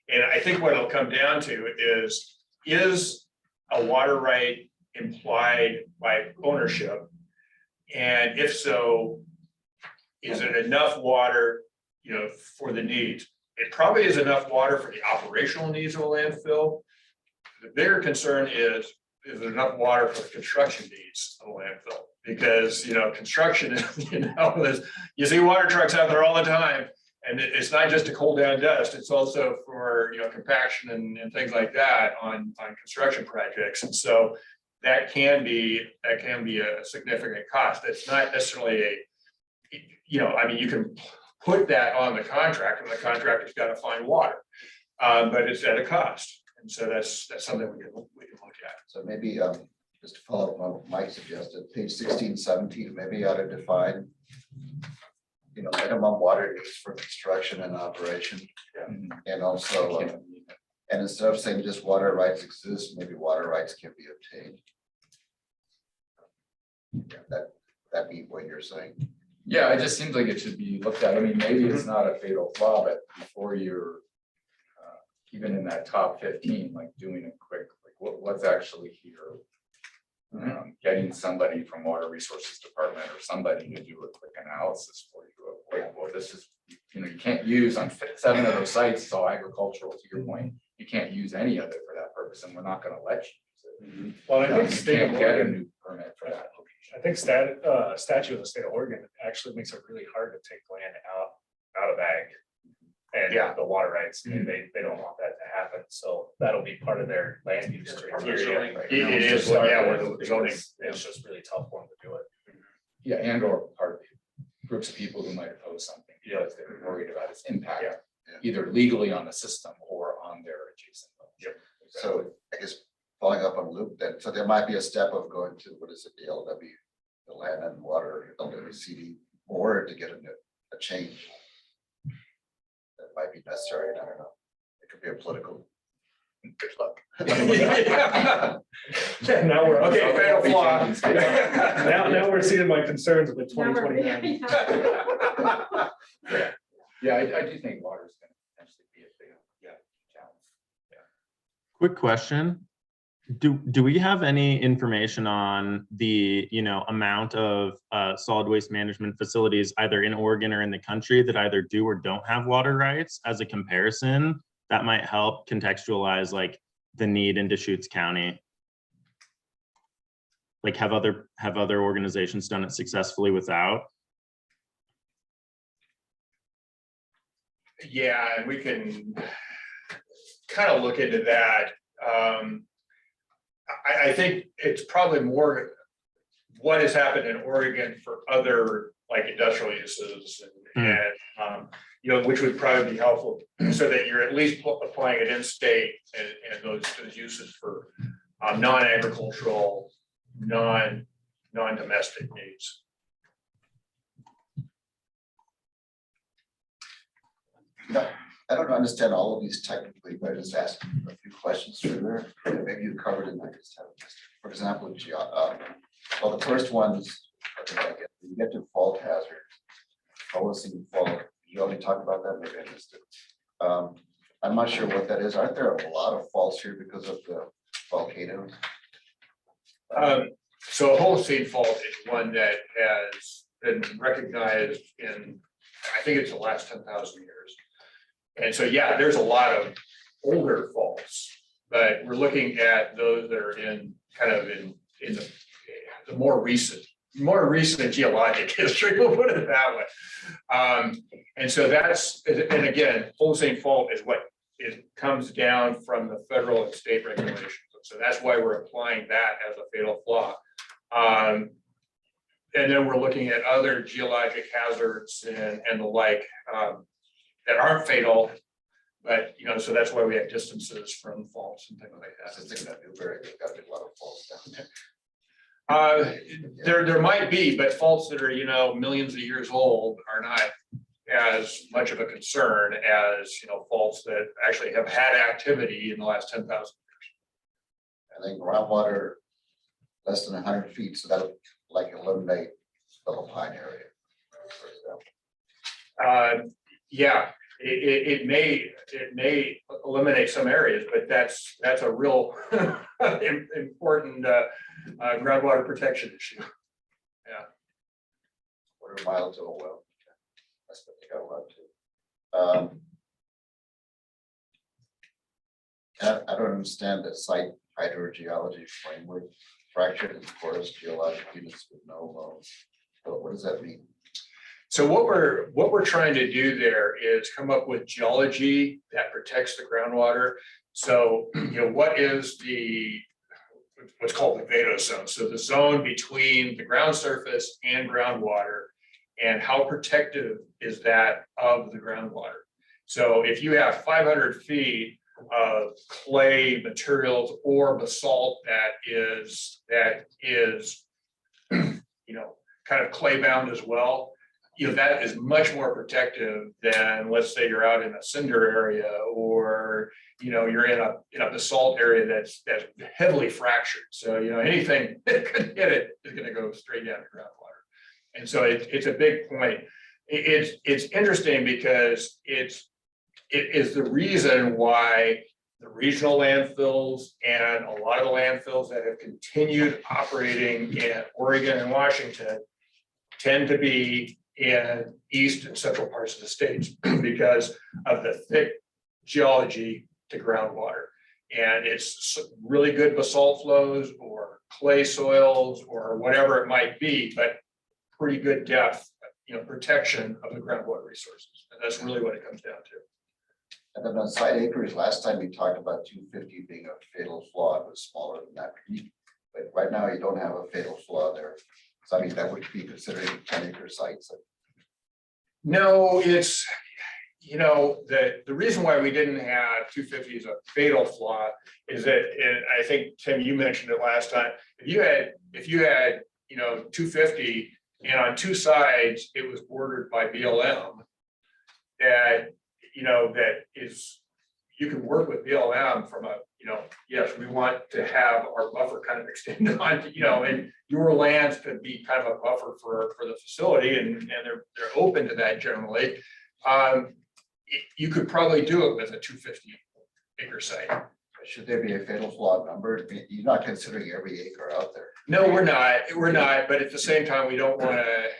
And I think what it'll come down to is a water right implied by ownership? And if so, is it enough water, you know, for the needs? It probably is enough water for the operational needs of a landfill. The bigger concern is there enough water for the construction needs of a landfill? Because, you know, construction, you know, you see water trucks out there all the time. And it's not just to cool down dust, it's also for, you know, compaction and things like that on construction projects. And so that can be a significant cost. It's not necessarily you know, I mean, you can put that on the contractor, and the contractor's got to find water, but it's at a cost. And so that's something we can look at. So maybe, just to follow up on what Mike suggested, page 16, 17, maybe you ought to define, you know, minimum water needs for construction and operation. And also, and instead of saying just water rights exist, maybe water rights can be obtained. That be what you're saying. Yeah, it just seems like it should be looked at. I mean, maybe it's not a fatal flaw, but before you're even in that top 15, like doing a quick, like what's actually here? Getting somebody from Water Resources Department or somebody to do a quick analysis for you of like, well, this is, you know, you can't use on 7 of those sites, it's all agricultural, to your point. You can't use any of it for that purpose, and we're not gonna let you use it. Well, I think You state of can't get a Oregon, new permit for that location. I think statute of the state of Oregon actually makes it really hard to take land out of ag. And the water rights, they don't want that to happen, so that'll be part of their land use criteria. It is, yeah, where the zoning. It's just really tough one to do it. Yeah, and or part of the groups of people who might oppose something because they're worried about its impact, either legally on the system or on their adjacent. So I guess following up on Luke, then, so there might be a step of going to, what is it, the LW, the Land and Water, LWCD, or to get a change. That might be necessary, I don't know. It could be a political. Good luck. Now we're. Okay, fatal flaw. Now we're seeing my concerns with 2029. Yeah, I do think water is gonna potentially be a big challenge. Quick question. Do we have any information on the, you know, amount of solid waste management facilities either in Oregon or in the country that either do or don't have water rights as a comparison that might help contextualize like the need in Deschutes County? Like have other organizations done it successfully without? Yeah, and we can kind of look into that. I think it's probably more what has happened in Oregon for other like industrial uses and you know, which would probably be helpful so that you're at least applying it in state and those uses for non-agricultural, non-domestic needs. No, I don't understand all of these technically, but I just asked a few questions further. Maybe you covered it, and I just haven't missed it. For example, well, the first one's, you get to fault hazard, policy fault. You already talked about that, maybe I missed it. I'm not sure what that is. Aren't there a lot of faults here because of the volcanoes? So a Holocene fault is one that has been recognized in, I think it's the last 10,000 years. And so, yeah, there's a lot of older faults, but we're looking at those that are in kind of in the more recent geologic history, we'll put it that way. And so that's, and again, Holocene fault is what it comes down from the federal and state regulations. So that's why we're applying that as a fatal flaw. And then we're looking at other geologic hazards and the like that aren't fatal, but you know, so that's why we have distances from faults and things like that. I think that Newberry, they've got a lot of faults down there. There might be, but faults that are, you know, millions of years old are not as much of a concern as, you know, faults that actually have had activity in the last 10,000 years. And then groundwater less than 100 feet, so that'll like eliminate the Alpine area, for example. Yeah, it may eliminate some areas, but that's a real important groundwater protection issue. Yeah. Quarter mile to a well. That's what they got a lot to. I don't understand the site hydrogeology framework, fractured and porous geologic units with no loans. But what does that mean? So what we're trying to do there is come up with geology that protects the groundwater. So, you know, what is what's called the vadose zone? So the zone between the ground surface and groundwater, and how protective is that of the groundwater? So if you have 500 feet of clay materials or basalt that is, you know, kind of clay bound as well, you know, that is much more protective than, let's say you're out in a cinder area, or, you know, you're in a basalt area that's heavily fractured. So, you know, anything that could hit it is going to go straight down to groundwater. And so it's a big point. It's interesting because it is the reason why the regional landfills and a lot of the landfills that have continued operating in Oregon and Washington tend to be in east and central parts of the states because of the thick geology to groundwater. And it's really good basalt flows or clay soils or whatever it might be, but pretty good depth, you know, protection of the groundwater resources. And that's really what it comes down to. And then on site acres, last time you talked about 250 being a fatal flaw. It was smaller than that. But right now you don't have a fatal flaw there. So I mean, that would be considering 10-acre sites. No, it's, you know, the reason why we didn't have 250 as a fatal flaw is that, and I think, Tim, you mentioned it last time, if you had, you know, 250 and on two sides, it was bordered by BLM, that, you know, that is, you can work with BLM from a, you know, yes, we want to have our buffer kind of extended on, you know, and your lands could be kind of a buffer for the facility, and they're open to that generally. You could probably do it with a 250-acre site. Should there be a fatal flaw number? You're not considering every acre out there. No, we're not, but at the same time, we don't want to,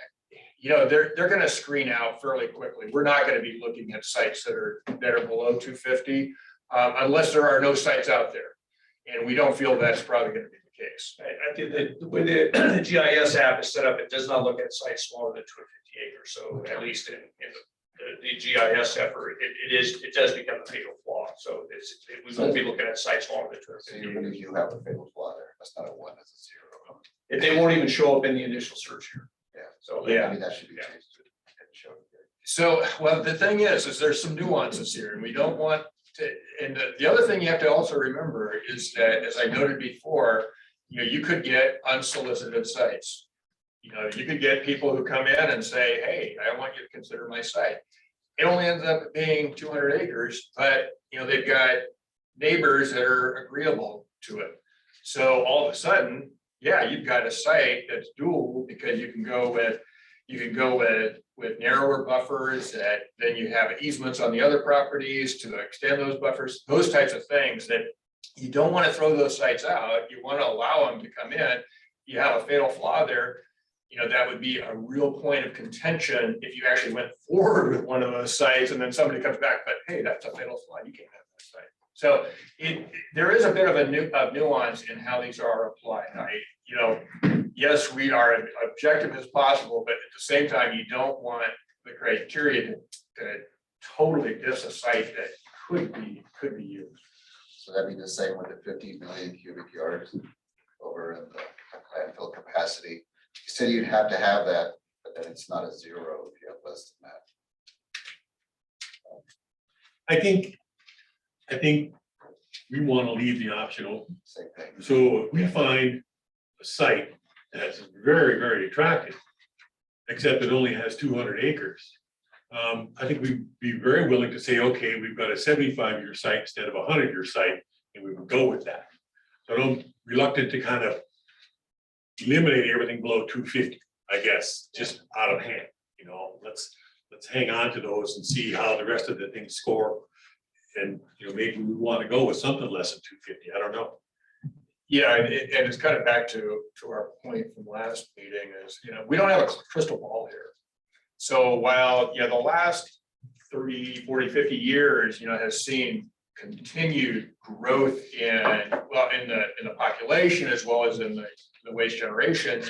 you know, they're going to screen out fairly quickly. We're not going to be looking at sites that are below 250 unless there are no sites out there. And we don't feel that's probably going to be the case. I think that the way the GIS app is set up, it does not look at sites smaller than 250 acres. So at least in the GIS effort, it does become a fatal flaw. So we won't be looking at sites longer than So 250 even acres. if you have a fatal flaw there, that's not a 1, that's a 0. If they won't even show up in the initial search here. Yeah. So, Maybe that should be Yeah. changed to show. So, well, the thing is there's some nuances here and we don't want to, and the other thing you have to also remember is that, as I noted before, you could get unsolicited sites. You could get people who come in and say, hey, I want you to consider my site. It only ends up being 200 acres, but they've got neighbors that are agreeable to it. So all of a sudden, yeah, you've got a site that's doable because you can go with narrower buffers that then you have easements on the other properties to extend those buffers, those types of things that you don't want to throw those sites out. You want to allow them to come in. You have a fatal flaw there. That would be a real point of contention if you actually went forward with one of those sites and then somebody comes back, but hey, that's a fatal flaw. You can't have that site. So there is a bit of a nuance in how these are applied. Yes, we are as objective as possible, but at the same time, you don't want the criteria to totally diss a site that could be used. So that'd be the same with the 15 million cubic yards over in the landfill capacity. You said you'd have to have that, but then it's not a 0 if you have less than that. I think we want to leave the option open. Same thing. So if we find a site that's very, very attractive, except it only has 200 acres, I think we'd be very willing to say, okay, we've got a 75-year site instead of a 100-year site, and we would go with that. So I'm reluctant to kind of eliminate everything below 250, I guess, just out of hand. Let's hang on to those and see how the rest of the things score. And maybe we want to go with something less than 250. I don't know. Yeah, and it's kind of back to our point from last meeting is, we don't have a crystal ball here. So while, the last 30, 40, 50 years, has seen continued growth in the population as well as in the waste generation,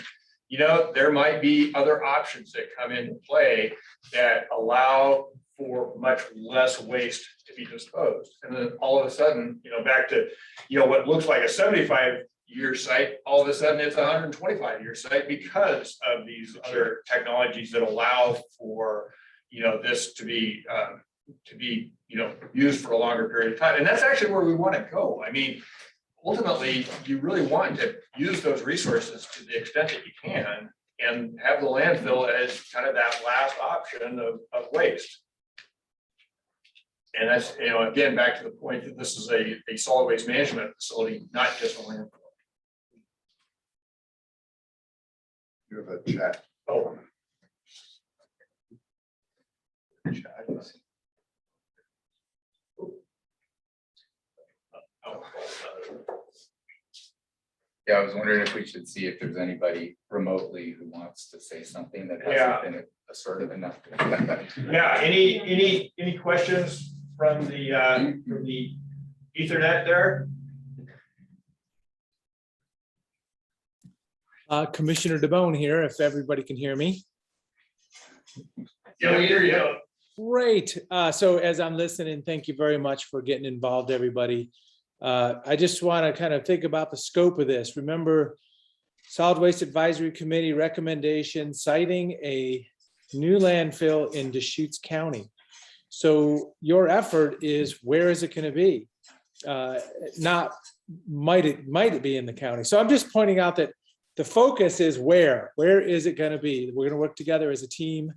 there might be other options that come into play that allow for much less waste to be disposed. And then all of a sudden, back to, what looks like a 75-year site, all of a sudden it's a 125-year site because of these other technologies that allow for, this to be used for a longer period of time. And that's actually where we want to go. I mean, ultimately, you really want to use those resources to the extent that you can and have the landfill as kind of that last option of waste. And that's, again, back to the point that this is a solid waste management facility, not just a landfill. You have a chat. Oh. Yeah, I was wondering if we should see if there's anybody remotely who wants to say something that Yeah. hasn't been assertive enough. Yeah, any questions from the Ethernet there? Commissioner DeBone here, if everybody can hear me. Yeah, we hear you. Great. So as I'm listening, thank you very much for getting involved, everybody. I just want to kind of think about the scope of this. Remember, Solid Waste Advisory Committee recommendation citing a new landfill in Deschutes County. So your effort is, where is it going to be? Not might it be in the county? So I'm just pointing out that the focus is where is it going to be? We're going to work together as a team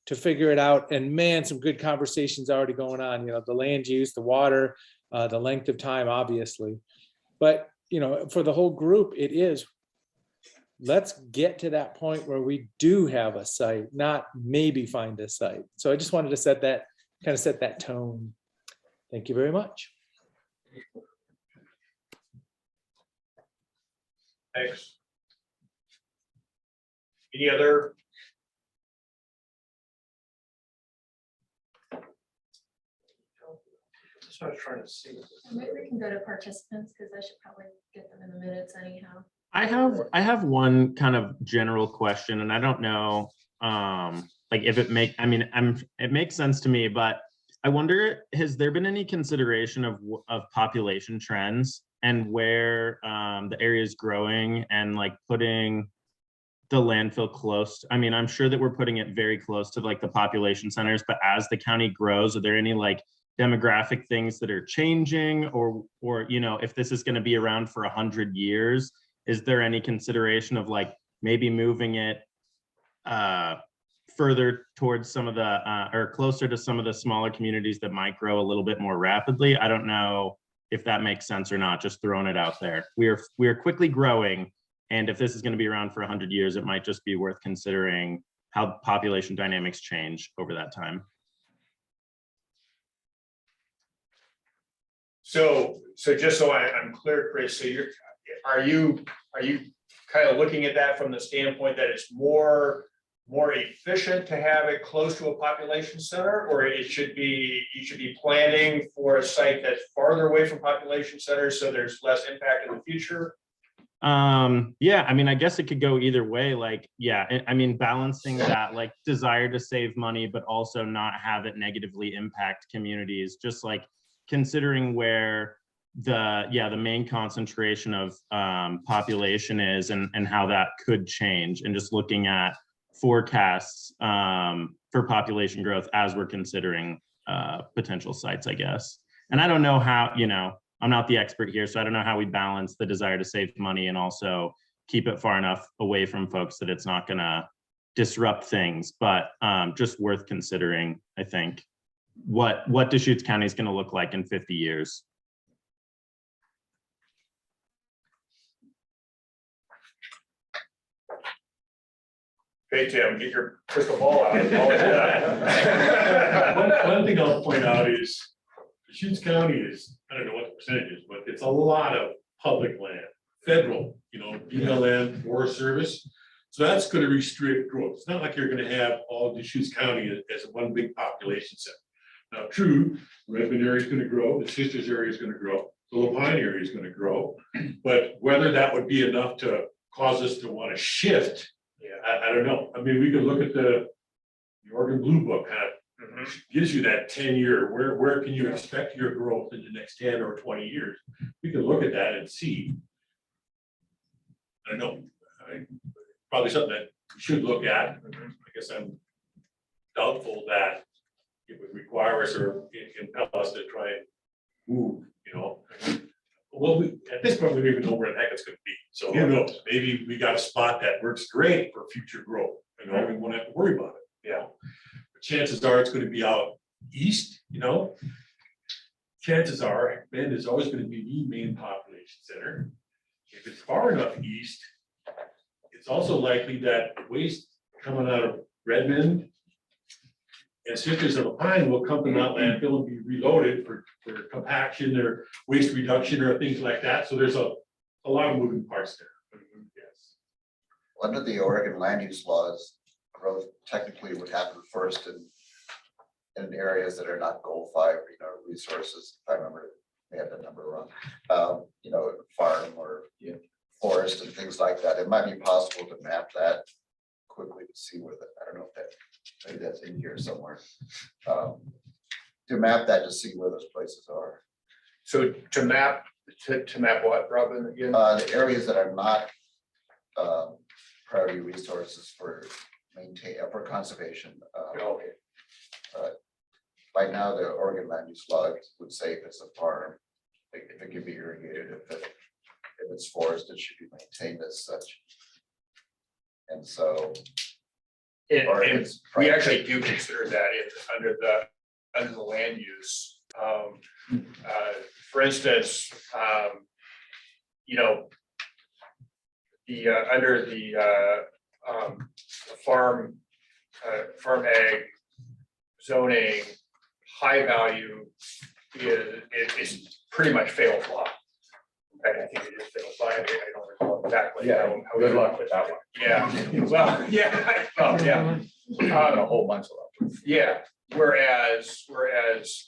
to figure it out. And man, some good conversations already going on, the land use, the water, the length of time, obviously. But, for the whole group, it is, let's get to that point where we do have a site, not maybe find a site. So I just wanted to set that tone. Thank you very much. Thanks. Any other? That's what I was trying to see. Maybe we can go to participants because I should probably get them in the minutes anyhow. I have one kind of general question, and I don't know like if I mean, it makes sense to me, but I wonder, has there been any consideration of population trends and where the area is growing and like putting the landfill close? I mean, I'm sure that we're putting it very close to like the population centers, but as the county grows, are there any like demographic things that are changing, or you know, if this is going to be around for 100 years, is there any consideration of like maybe moving it further towards some of the or closer to some of the smaller communities that might grow a little bit more rapidly? I don't know if that makes sense or not, just throwing it out there. We are quickly growing, and if this is going to be around for 100 years, it might just be worth considering how population dynamics change over that time. So just so I'm clear, Chris, so are you kind of looking at that from the standpoint that it's more efficient to have it close to a population center, or you should be planning for a site that's farther away from population centers so there's less impact in the future? Yeah, I mean, I guess it could go either way. Like, yeah, I mean, balancing that like desire to save money, but also not have it negatively impact communities, just like considering where the main concentration of population is and how that could change, and just looking at forecasts for population growth as we're considering potential sites, I guess. And I don't know how, you know, I'm not the expert here, so I don't know how we balance the desire to save money and also keep it far enough away from folks that it's not gonna disrupt things, but just worth considering, I think, what Deschutes County is gonna look like in 50 years. Hey, Tim, get your crystal ball out. One thing I'll point out is Deschutes County is, I don't know what the percentage is, but it's a lot of public land, federal, you know, BLM, Forest Service. So that's going to restrict growth. It's not like you're going to have all Deschutes County as one big population center. Now, true, Redmond area is going to grow, the Sisters area is going to grow, the Lapine area is going to grow, but whether that would be enough to cause us to want to shift, I don't know. I mean, we could look at the Oregon Blue Book, kind of gives you that 10-year, where can you expect your growth in the next 10 or 20 years? We can look at that and see. I don't know, probably something that we should look at. I guess I'm doubtful that it would require us or compel us to try and move, you know. Well, at this point, we don't even know where the heck it's going to be. So who knows? Maybe we got a spot that works great for future growth. You know, we won't have to worry about it. Yeah. But chances are it's going to be out east, you know. Chances are Bend is always going to be the main population center. If it's far enough east, it's also likely that waste coming out of Redmond and Sisters of Lapine will come to that landfill and be reloaded for compaction or waste reduction or things like that. So there's a lot of moving parts there. Yes. Under the Oregon land use laws, growth technically would happen first in areas that are not goal 5, you know, resources. If I remember, I have the number wrong. You know, farm or forest and things like that. It might be possible to map that quickly to see where I don't know if that, maybe that's in here somewhere. To map that to see where those places are. So to map what, Robin, again? The areas that are not priority resources for conservation. Right now, the Oregon land use law would say if it's a farm, if it can be irrigated, if it's forest, it should be maintained as such. And so and we actually do consider that under the land use. For instance, you know, under the farm ag zoning, high value is pretty much fatal flaw. I think it is fatal flaw. I don't recall exactly. Yeah, good luck with that one. Yeah, well, yeah, A whole bunch of them. yeah. Whereas,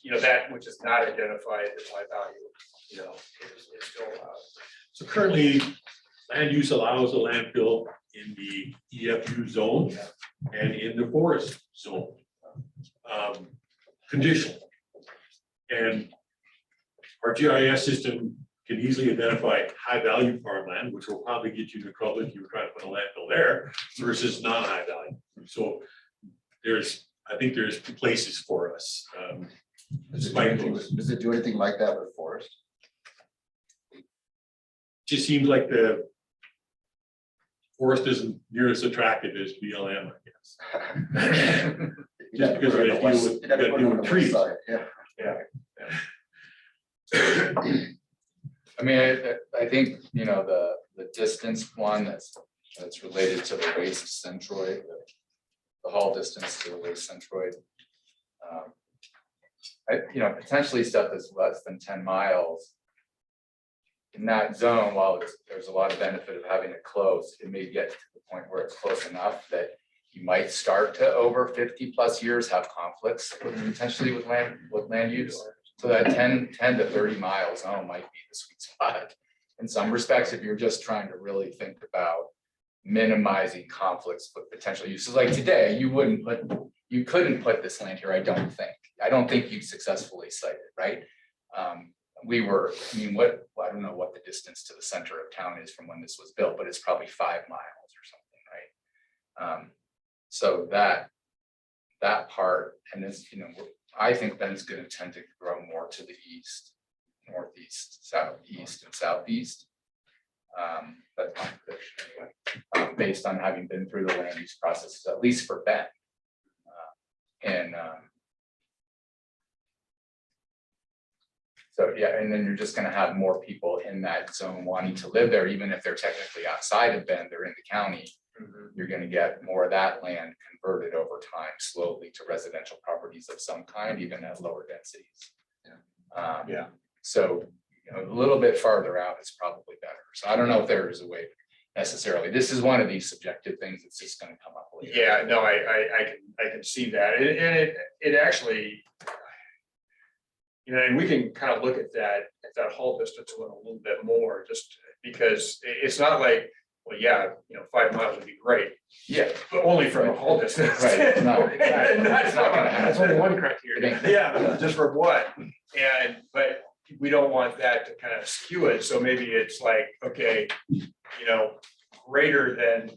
you know, that which is not identified as high value, you know, is still allowed. So currently, land use allows a landfill in the EFU zone. and in the forest zone. Conditional. And our GIS system can easily identify high value farmland, which will probably get you into trouble if you were trying to put a landfill there versus non-high value. So I think there's places for us. Does it do anything like that with forest? Just seems like the forest isn't near as attractive as BLM, I guess. Just because we gotta deal with trees. Yeah. I mean, I think, you know, the distance one that's related to the waste centroid, the haul distance to the waste centroid. You know, potentially stuff that's less than 10 miles. In that zone, while there's a lot of benefit of having it close, it may get to the point where it's close enough that you might start to over 50+ years have conflicts potentially with land use. So that 10 to 30 mile zone might be the sweet spot. In some respects, if you're just trying to really think about minimizing conflicts with potential uses, like today, you couldn't put this land here, I don't think you successfully cited, right? I don't know what the distance to the center of town is from when this was built, but it's probably 5 miles or something, right? So that part, and this, you know, I think Bend's going to tend to grow more to the east, northeast, southeast, and southeast. That's my prediction anyway, based on having been through the land use processes, at least for Ben. So yeah, and then you're just going to have more people in that zone wanting to live there, even if they're technically outside of Bend, they're in the county. You're going to get more of that land converted over time slowly to residential properties of some kind, even at lower densities. So, you know, a little bit farther out is probably better. So I don't know if there is a way necessarily. This is one of these subjective things that's just going to come up later. Yeah, no, I can see that. And it actually, you know, and we can kind of look at that haul distance a little bit more, just because it's not like, well, yeah, you know, 5 miles would be great. Yeah, but only from a haul distance. Right. No, That's only one criteria. Yeah, just for what? But we don't want that to kind of skew it. So maybe it's like, okay, you know, greater than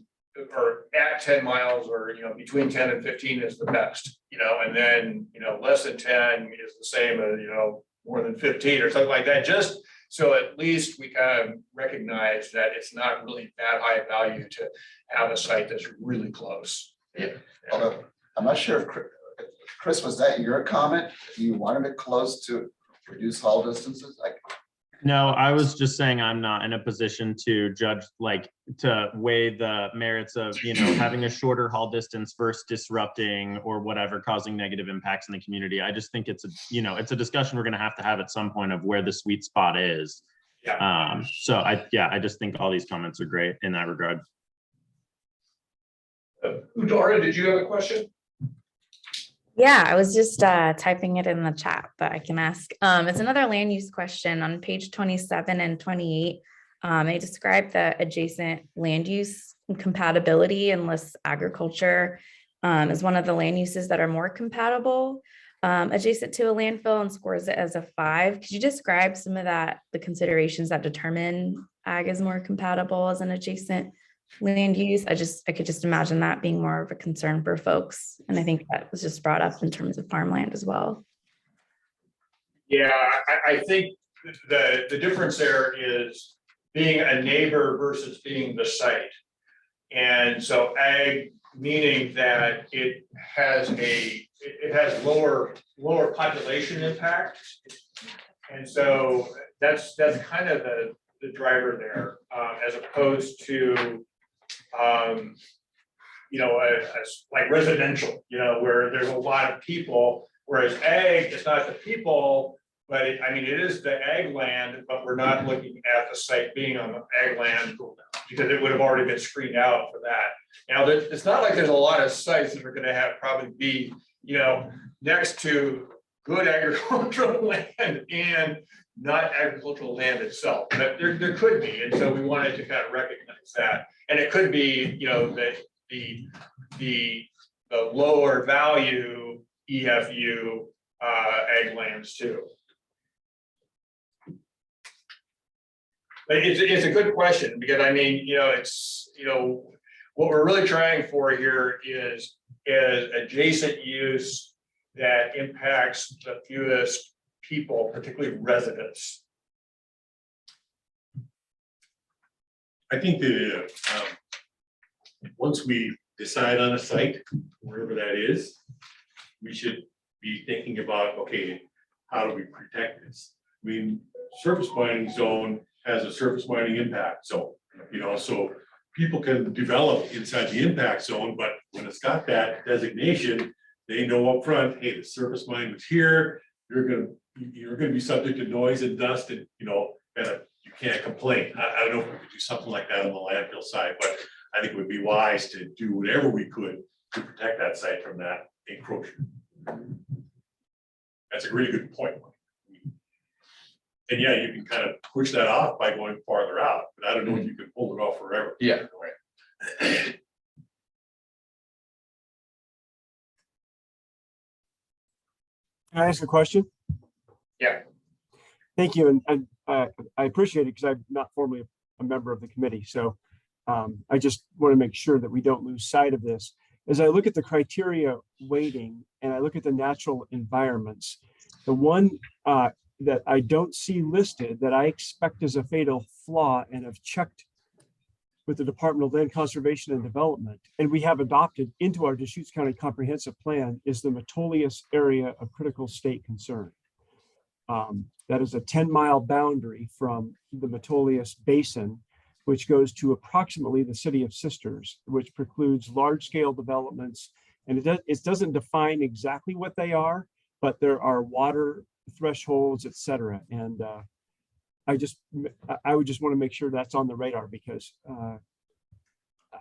or at 10 miles, or, you know, between 10 and 15 is the best, you know, and then, you know, less than 10 is the same as, you know, more than 15 or something like that. Just so at least we kind of recognize that it's not really that high value to have a site that's really close. Yeah. Although I'm not sure if Chris, was that your comment? You wanted it close to reduce haul distances? No, I was just saying I'm not in a position to judge, like, to weigh the merits of, you know, having a shorter haul distance versus disrupting or whatever, causing negative impacts in the community. I just think it's a, you know, it's a discussion we're going to have at some point of where the sweet spot is. Yeah. So I just think all these comments are great in that regard. Udara, did you have a question? Yeah, I was just typing it in the chat, but I can ask. It's another land use question on page 27 and 28. They describe the adjacent land use compatibility and lists agriculture as one of the land uses that are more compatible adjacent to a landfill, and scores it as a 5. Could you describe some of the considerations that determine ag is more compatible as an adjacent land use? I could just imagine that being more of a concern for folks. And I think that was just brought up in terms of farmland as well. Yeah, I think the difference there is being a neighbor versus being the site. And so ag, meaning that it has lower population impact. And so that's kind of the driver there, as opposed to you know, like residential, you know, where there's a lot of people, whereas ag, it's not the people, but I mean, it is the ag land, but we're not looking at the site being on the ag land because it would have already been screened out for that. Now, it's not like there's a lot of sites that are going to probably be, you know, next to good agricultural land and not agricultural land itself, but there could be. And so we wanted to kind of recognize that. And it could be, you know, that the lower value EFU ag lands too. But it's a good question, because I mean, it's, what we're really trying for here is adjacent use that impacts the fewest people, particularly residents. I think that once we decide on a site, wherever that is, we should be thinking about, okay, how do we protect this? I mean, surface mining zone has a surface mining impact zone, so people can develop inside the impact zone, but when it's got that designation, they know up front, hey, the surface mine was here, you're gonna be subject to noise and dust, and you can't complain. I don't know if we could do something like that on the landfill side, but I think it would be wise to do whatever we could to protect that site from that encroachment. That's a really good point. And yeah, you can kind of push that off by going farther out, but I don't know if you can pull it off forever. Yeah. Can I ask a question? Yeah. Thank you, and I appreciate it, because I'm not formally a member of the committee, so I just want to make sure that we don't lose sight of this. As I look at the criteria weighting and I look at the natural environments, the one that I don't see listed that I expect is a fatal flaw and have checked with the Department of Land Conservation and Development, and we have adopted into our Deschutes County Comprehensive Plan, is the Metolius area of critical state concern. That is a 10-mile boundary from the Metolius Basin, which goes to approximately the city of Sisters, which precludes large-scale developments. And it doesn't define exactly what they are, but there are water thresholds, et cetera. And I would just want to make sure that's on the radar, because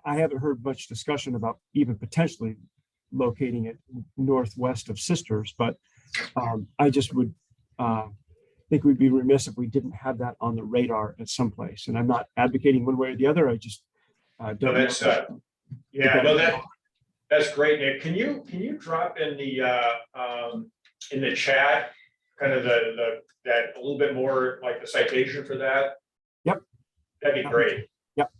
I haven't heard much discussion about even potentially locating it northwest of Sisters, but I just would think we'd be remiss if we didn't have that on the radar at some place. And I'm not advocating one way or the other. I just don't. No, that's that's great, Nick. Can you drop in the chat kind of that a little bit more, like the citation for that? Yep. That'd be great. Yep.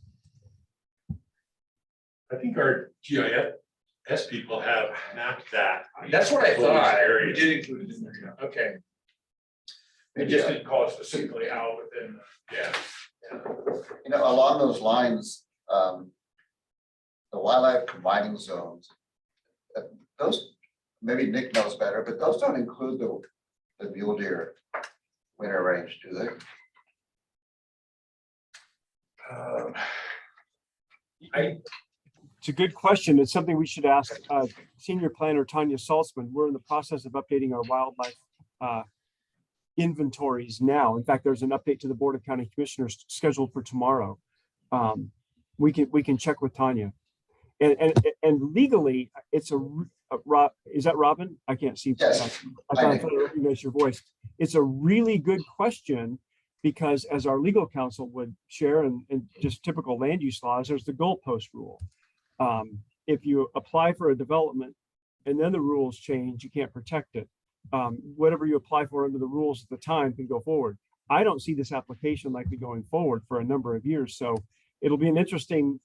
I think our GIS people have mapped that. That's what I thought. We did include it in there, yeah. Okay. It just didn't call it specifically out within, Along those lines, the wildlife combining zones, those, maybe Nick knows better, but those don't include the mule deer winter range, do they? It's a good question. It's something we should ask Senior Planner Tanya Saltzman. We're in the process of updating our wildlife inventories now. In fact, there's an update to the Board of County Commissioners scheduled for tomorrow. We can check with Tanya. And legally, it's is that Robin? I can't see. Yes. I thought I recognized your voice. It's a really good question, because as our legal counsel would share, and just typical land use laws, there's the goalpost rule. If you apply for a development and then the rules change, you can't protect it. Whatever you apply for under the rules at the time can go forward. I don't see this application likely going forward for a number of years. So it'll be an interesting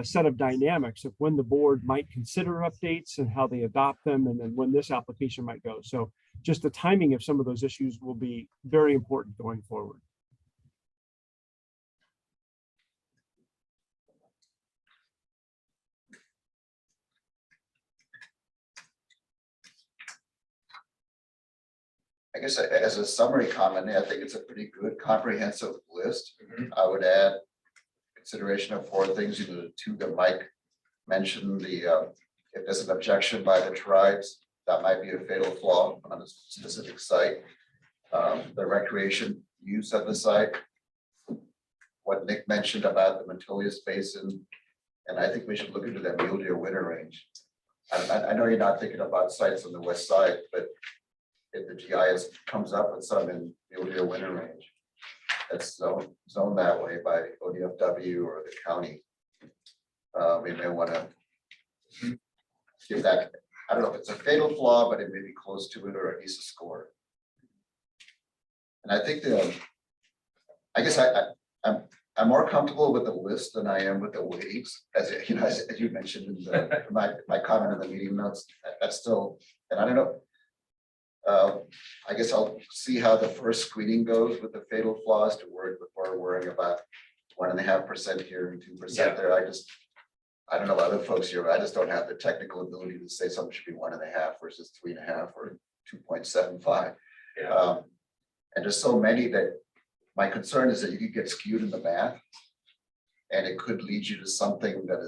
set of dynamics of when the board might consider updates and how they adopt them, and then when this application might go. So just the timing of some of those issues will be very important going forward. I guess as a summary comment, I think it's a pretty good comprehensive list. I would add consideration of 4 things, the 2 that Mike mentioned, if there's an objection by the tribes, that might be a fatal flaw on a specific site. The recreation use of the site, what Nick mentioned about the Metolius Basin, and I think we should look into that mule deer winter range. I know you're not thinking about sites on the west side, but if the GIS comes up with some in mule deer winter range, that's zoned that way by ODFW or the county, we may want to See if that, I don't know if it's a fatal flaw, but it may be close to it or at least a score. And I think I guess I'm more comfortable with the list than I am with the weightings, as you know, as you mentioned in my comment in the meeting notes. That's still, and I don't know. I guess I'll see how the first screening goes with the fatal flaws before worrying about 1.5% here and 2% there. I don't know about other folks here, but I just don't have the technical ability to say something should be 1.5 versus 3.5 or 2.75. And there's so many that my concern is that you could get skewed in the math, and it could lead you to something that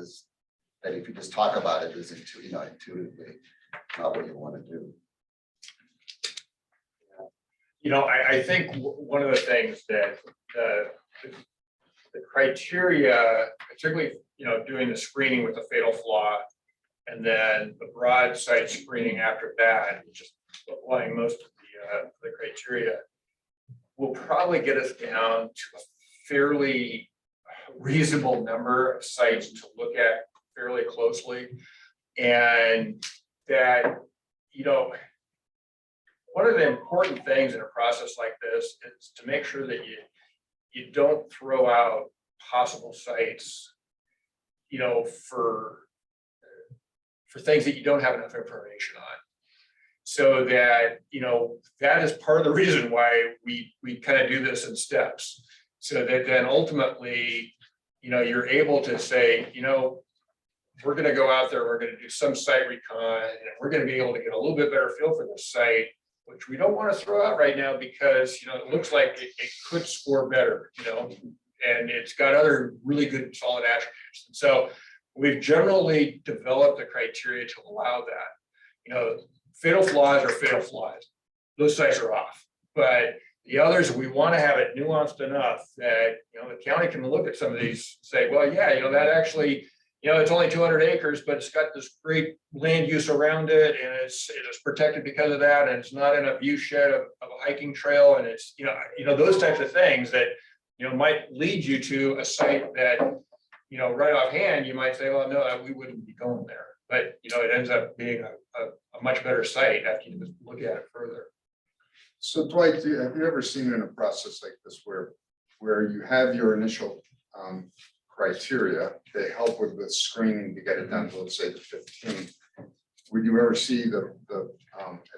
if you just talk about it is intuitively not what you want to do. I think one of the things that the criteria, particularly, doing the screening with the fatal flaw, and then the broad site screening after that, just applying most of the criteria, will probably get us down to a fairly reasonable number of sites to look at fairly closely. And that, one of the important things in a process like this is to make sure that you don't throw out possible sites, for things that you don't have enough information on. So that, that is part of the reason why we kind of do this in steps. So that then ultimately, you're able to say, we're going to go out there, we're going to do some site recon, and we're going to be able to get a little bit better feel for this site, which we don't want to throw out right now because, it looks like it could score better, and it's got other really good solid attributes. And so we've generally developed the criteria to allow that. Fatal flaws are fatal flaws. Those sites are off. But the others, we want to have it nuanced enough that, the county can look at some of these, say, well, yeah, that actually, it's only 200 acres, but it's got this great land use around it, and it is protected because of that, and it's not in a view shed of a hiking trail, and it's, those types of things that, might lead you to a site that, right offhand, you might say, well, no, we wouldn't be going there. But, it ends up being a much better site after you just look at it further. So Dwight, have you ever seen in a process like this where you have your initial criteria, they help with the screening to get it down to, let's say, the 15. Would you ever see at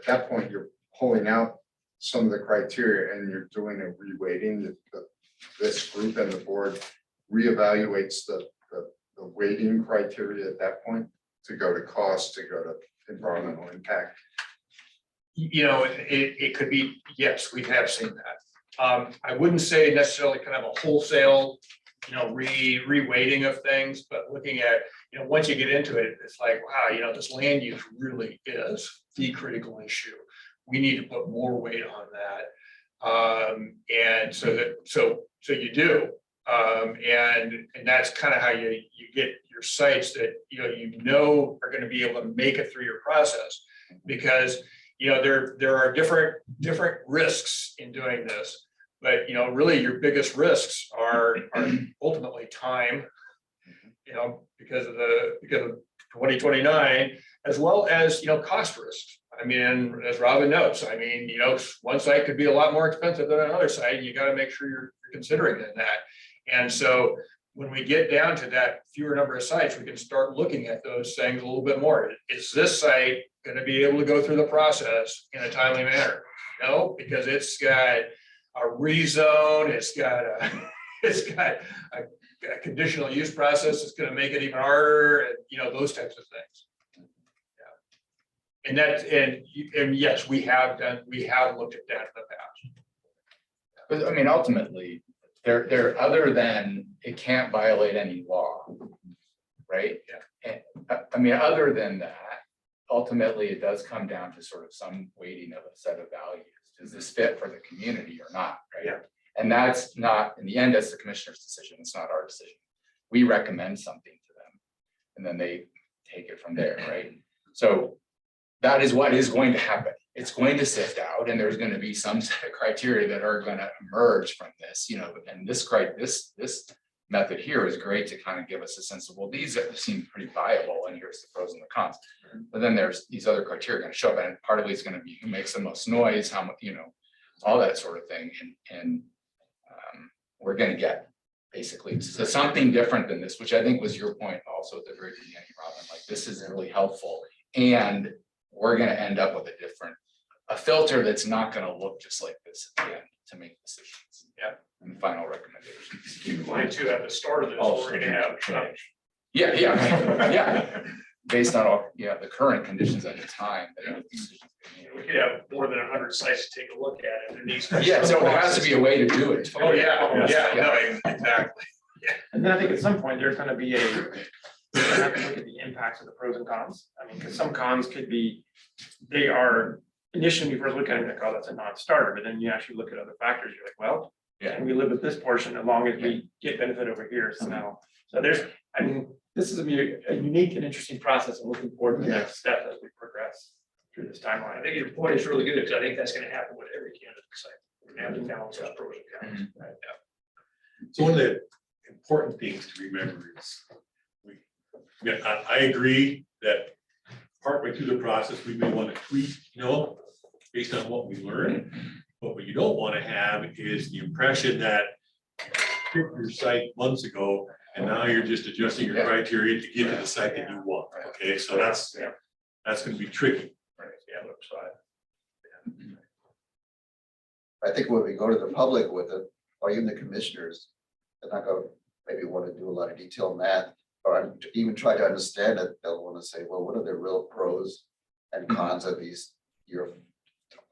that point, you're pulling out some of the criteria and you're doing a reweighting, this group and the board reevaluates the weighting criteria at that point to go to cost, to go to environmental impact? It could be, yes, we have seen that. I wouldn't say necessarily kind of a wholesale, reweighting of things, but looking at, once you get into it, it's like, wow, this land use really is the critical issue. We need to put more weight on that. And so you do. And that's kind of how you get your sites that, are going to be able to make it through your process, because, there are different risks in doing this. But, really your biggest risks are ultimately time, because of 2029, as well as, cost risks. I mean, as Robin knows, one site could be a lot more expensive than another site. You got to make sure you're considering it in that. And so when we get down to that fewer number of sites, we can start looking at those things a little bit more. Is this site going to be able to go through the process in a timely manner? No, because it's got a rezone, it's got a conditional use process that's going to make it even harder, and those types of things. Yeah. And yes, we have looked at that in the past. But I mean, ultimately, they're other than it can't violate any law, right? Yeah. And I mean, other than that, ultimately, it does come down to sort of some weighting of a set of values. Does this fit for the community or not, right? Yeah. And that's not, in the end, that's the commissioner's decision. It's not our decision. We recommend something to them, and then they take it from there, right? So that is what is going to happen. It's going to sift out, and there's going to be some set of criteria that are going to emerge from this, and this method here is great to kind of give us a sense of, well, these seem pretty viable, and here's the pros and the cons. But then there's these other criteria going to show up, and partly it's going to be who makes the most noise, how much, all that sort of thing, and we're going to get basically so something different than this, which I think was your point also at the very beginning, Robin. Like, this is really helpful, and we're going to end up with a filter that's not going to look just like this at the end to make decisions. Yeah. And final recommendations. Keep in mind too, at the start of this, we're gonna have change. Yeah, yeah. Based on all, the current conditions at the time. We could have more than 100 sites to take a look at it. There needs to be Yeah, so some there has to be a way to do it. Oh, yeah, no, exactly. And then I think at some point, there's gonna be you have to look at the impacts of the pros and cons. I mean, because some cons could be, they are initially, when you first look at it, like, oh, that's a non-starter, but then you actually look at other factors, you're like, well, can we live with this portion as long as we get benefit over here? So now, this is a unique and interesting process. I'm looking forward to the next step as we progress through this timeline. I think your point is really good, because I think that's gonna happen with every candidate site. We're gonna have to balance those pros and cons. Right, yeah. So one of the important things to remember is, I agree that partway through the process, we may want to tweak, based on what we learn. But what you don't want to have is the impression that you picked your site months ago, and now you're just adjusting your criteria to get to the site that you want. Okay, so that's going to be tricky. Yeah, looks like. I think when we go to the public with it, or even the commissioners, they're not going to maybe want to do a lot of detailed math or even try to understand it. They'll want to say, well, what are the real pros and cons of these your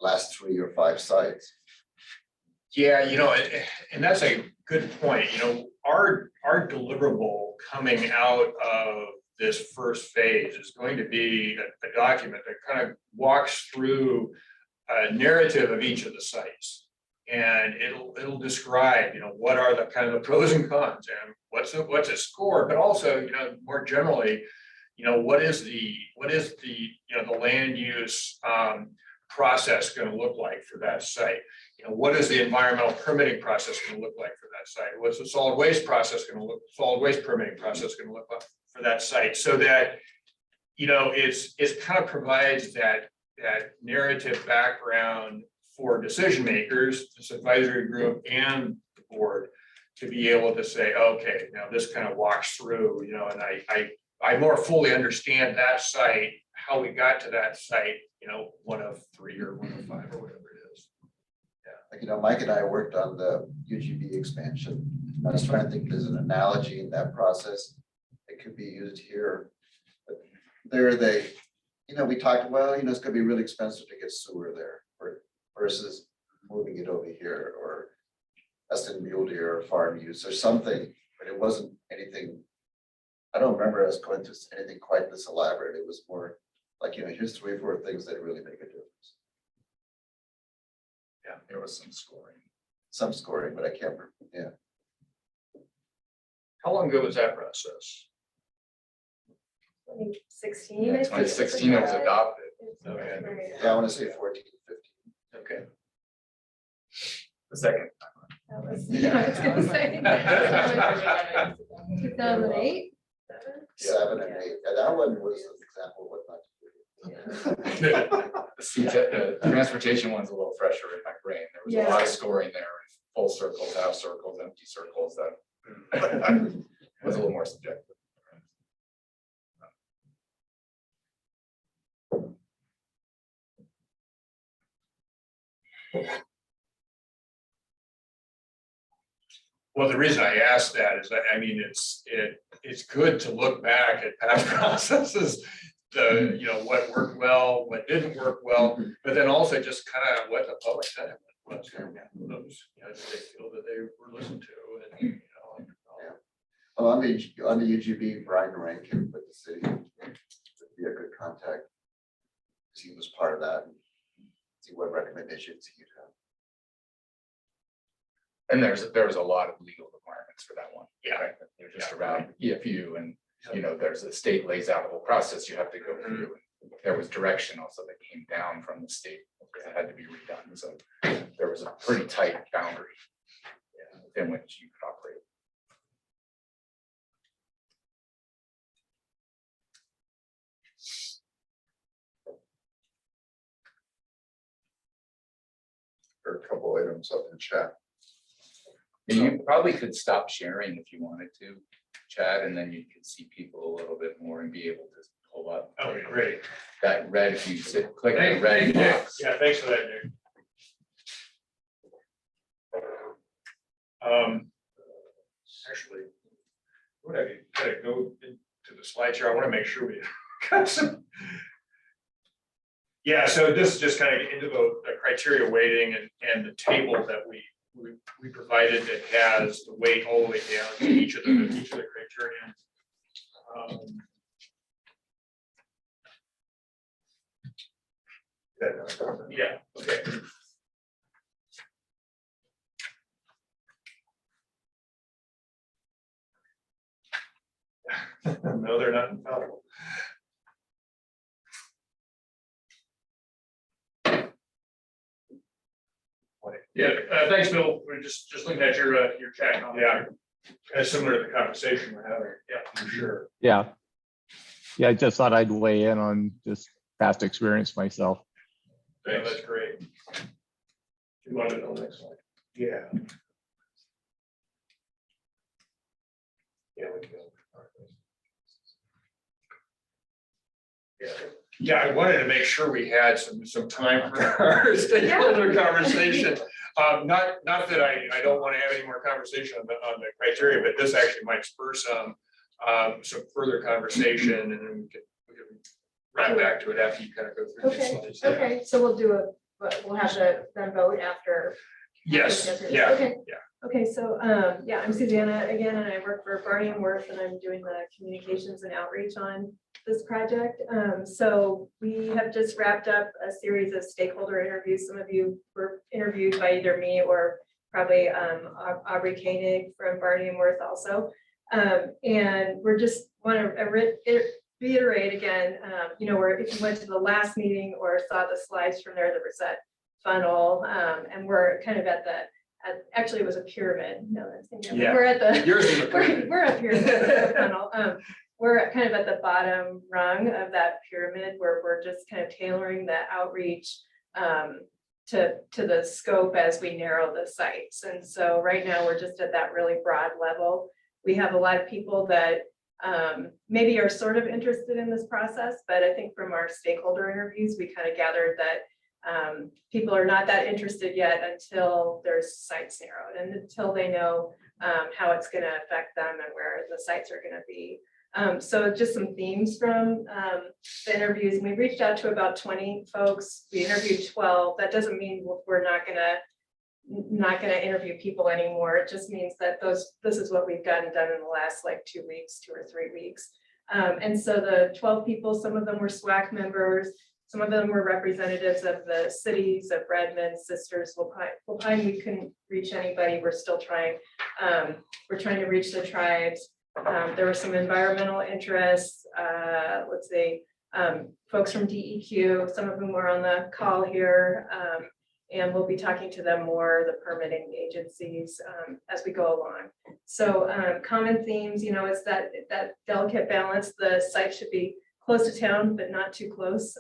last 3 or 5 sites? Yeah, and that's a good point. Our deliverable coming out of this first phase is going to be a document that kind of walks through a narrative of each of the sites. And it'll describe, what are the kind of the pros and cons, and what's a score, but also, more generally, what is the the land use process going to look like for that site? What is the environmental permitting process going to look like for that site? What's the solid waste permitting process going to look like for that site? So that, it's kind of provides that narrative background for decision makers, this advisory group and the board, to be able to say, okay, now this kind of walks through, and I more fully understand that site, how we got to that site, 1 of 3 or 1 of 5 or whatever it is. Like, Mike and I worked on the UGB expansion. I was trying to think there's an analogy in that process that could be used here. But there we talked, well, it's gonna be really expensive to get sewer there versus moving it over here, or less than mule deer or farm use or something, but it wasn't anything. I don't remember us going to anything quite this elaborate. It was more like, here's 3 or 4 things that really make a difference. Yeah, there was some scoring. Some scoring, but I can't remember. Yeah. How long ago was that process? 2016. Yeah, 2016 it was adopted. Okay. Yeah, I want to say 14, 15. Okay. The second. That was, I was gonna say. 2008. 7 and 8. And that one was an example of what not to do. The transportation one's a little fresher in my brain. There was a lot of scoring there, full circles, half circles, empty circles, that was a little more subjective. Well, the reason I asked that is that, it's good to look back at past processes, what worked well, what didn't work well, but then also just kind of what the public sentiment was. Those, did they feel that they were listened to, and Well, on the UGB, Brian Rankin with the city would be a good contact. He was part of that. And see what recommendations he'd have. And there was a lot of legal requirements for that one. Yeah. Right? They're just around EFU, and there's the state lays out a whole process you have to go through. There was direction also that came down from the state because it had to be redone. So there was a pretty tight boundary within which you could operate. There are a couple items up in chat. And you probably could stop sharing if you wanted to, Chad, and then you could see people a little bit more and be able to pull up Okay, great. that red, if you click the Thank you, red Nick. box. Yeah, thanks for that, Nick. Actually, when I gotta go into the slide here, I want to make sure we got some. Yeah, so this is just kind of into the criteria weighting and the table that we provided that has the weight all the way down to each of the criteria. Yeah, okay. No, they're not infallible. Yeah, thanks, Bill. We're just looking at your chat comment. Yeah, kind of similar to the conversation we're having. Yeah, for sure. Yeah. Yeah, I just thought I'd weigh in on just past experience myself. Yeah, that's great. You want to know next slide? Yeah. Yeah, we can go. Yeah, I wanted to make sure we had some time for our stakeholder conversation. Not that I don't want to have any more conversation on the criteria, but this actually might spur some further conversation, and then we can wrap back to it after you kind of go through these Okay, slides. okay, so we'll have them vote after. Yes, after yeah, Okay. yeah. Okay, so, yeah, I'm Susanna again, and I work for Barney and Worth, and I'm doing the communications and outreach on this project. So we have just wrapped up a series of stakeholder interviews. Some of you were interviewed by either me or probably Aubrey Koenig from Barney and Worth also. And we're just want to reiterate again, you know, where if you went to the last meeting or saw the slides from there, there was that funnel, and we're kind of at the actually, it was a pyramid. No, that's Yeah. we're at the Yours is a pyramid. we're a pyramid funnel. We're kind of at the bottom rung of that pyramid where we're just kind of tailoring the outreach to the scope as we narrow the sites. And so right now we're just at that really broad level. We have a lot of people that maybe are sort of interested in this process, but I think from our stakeholder interviews, we kind of gathered that people are not that interested yet until there's sites narrowed and until they know how it's going to affect them and where the sites are going to be. So just some themes from the interviews. We reached out to about 20 folks. We interviewed 12. That doesn't mean we're not going to interview people anymore. It just means that this is what we've done in the last like 2 weeks, 2 or 3 weeks. And so the 12 people, some of them were SWAC members. Some of them were representatives of the cities of Redmond, Sisters, Wilpine. We couldn't reach anybody. We're still trying. We're trying to reach the tribes. There were some environmental interests. Let's see, folks from DEQ. Some of them were on the call here, and we'll be talking to them more, the permitting agencies, as we go along. So common themes, you know, it's that delicate balance. The site should be close to town, but not too close.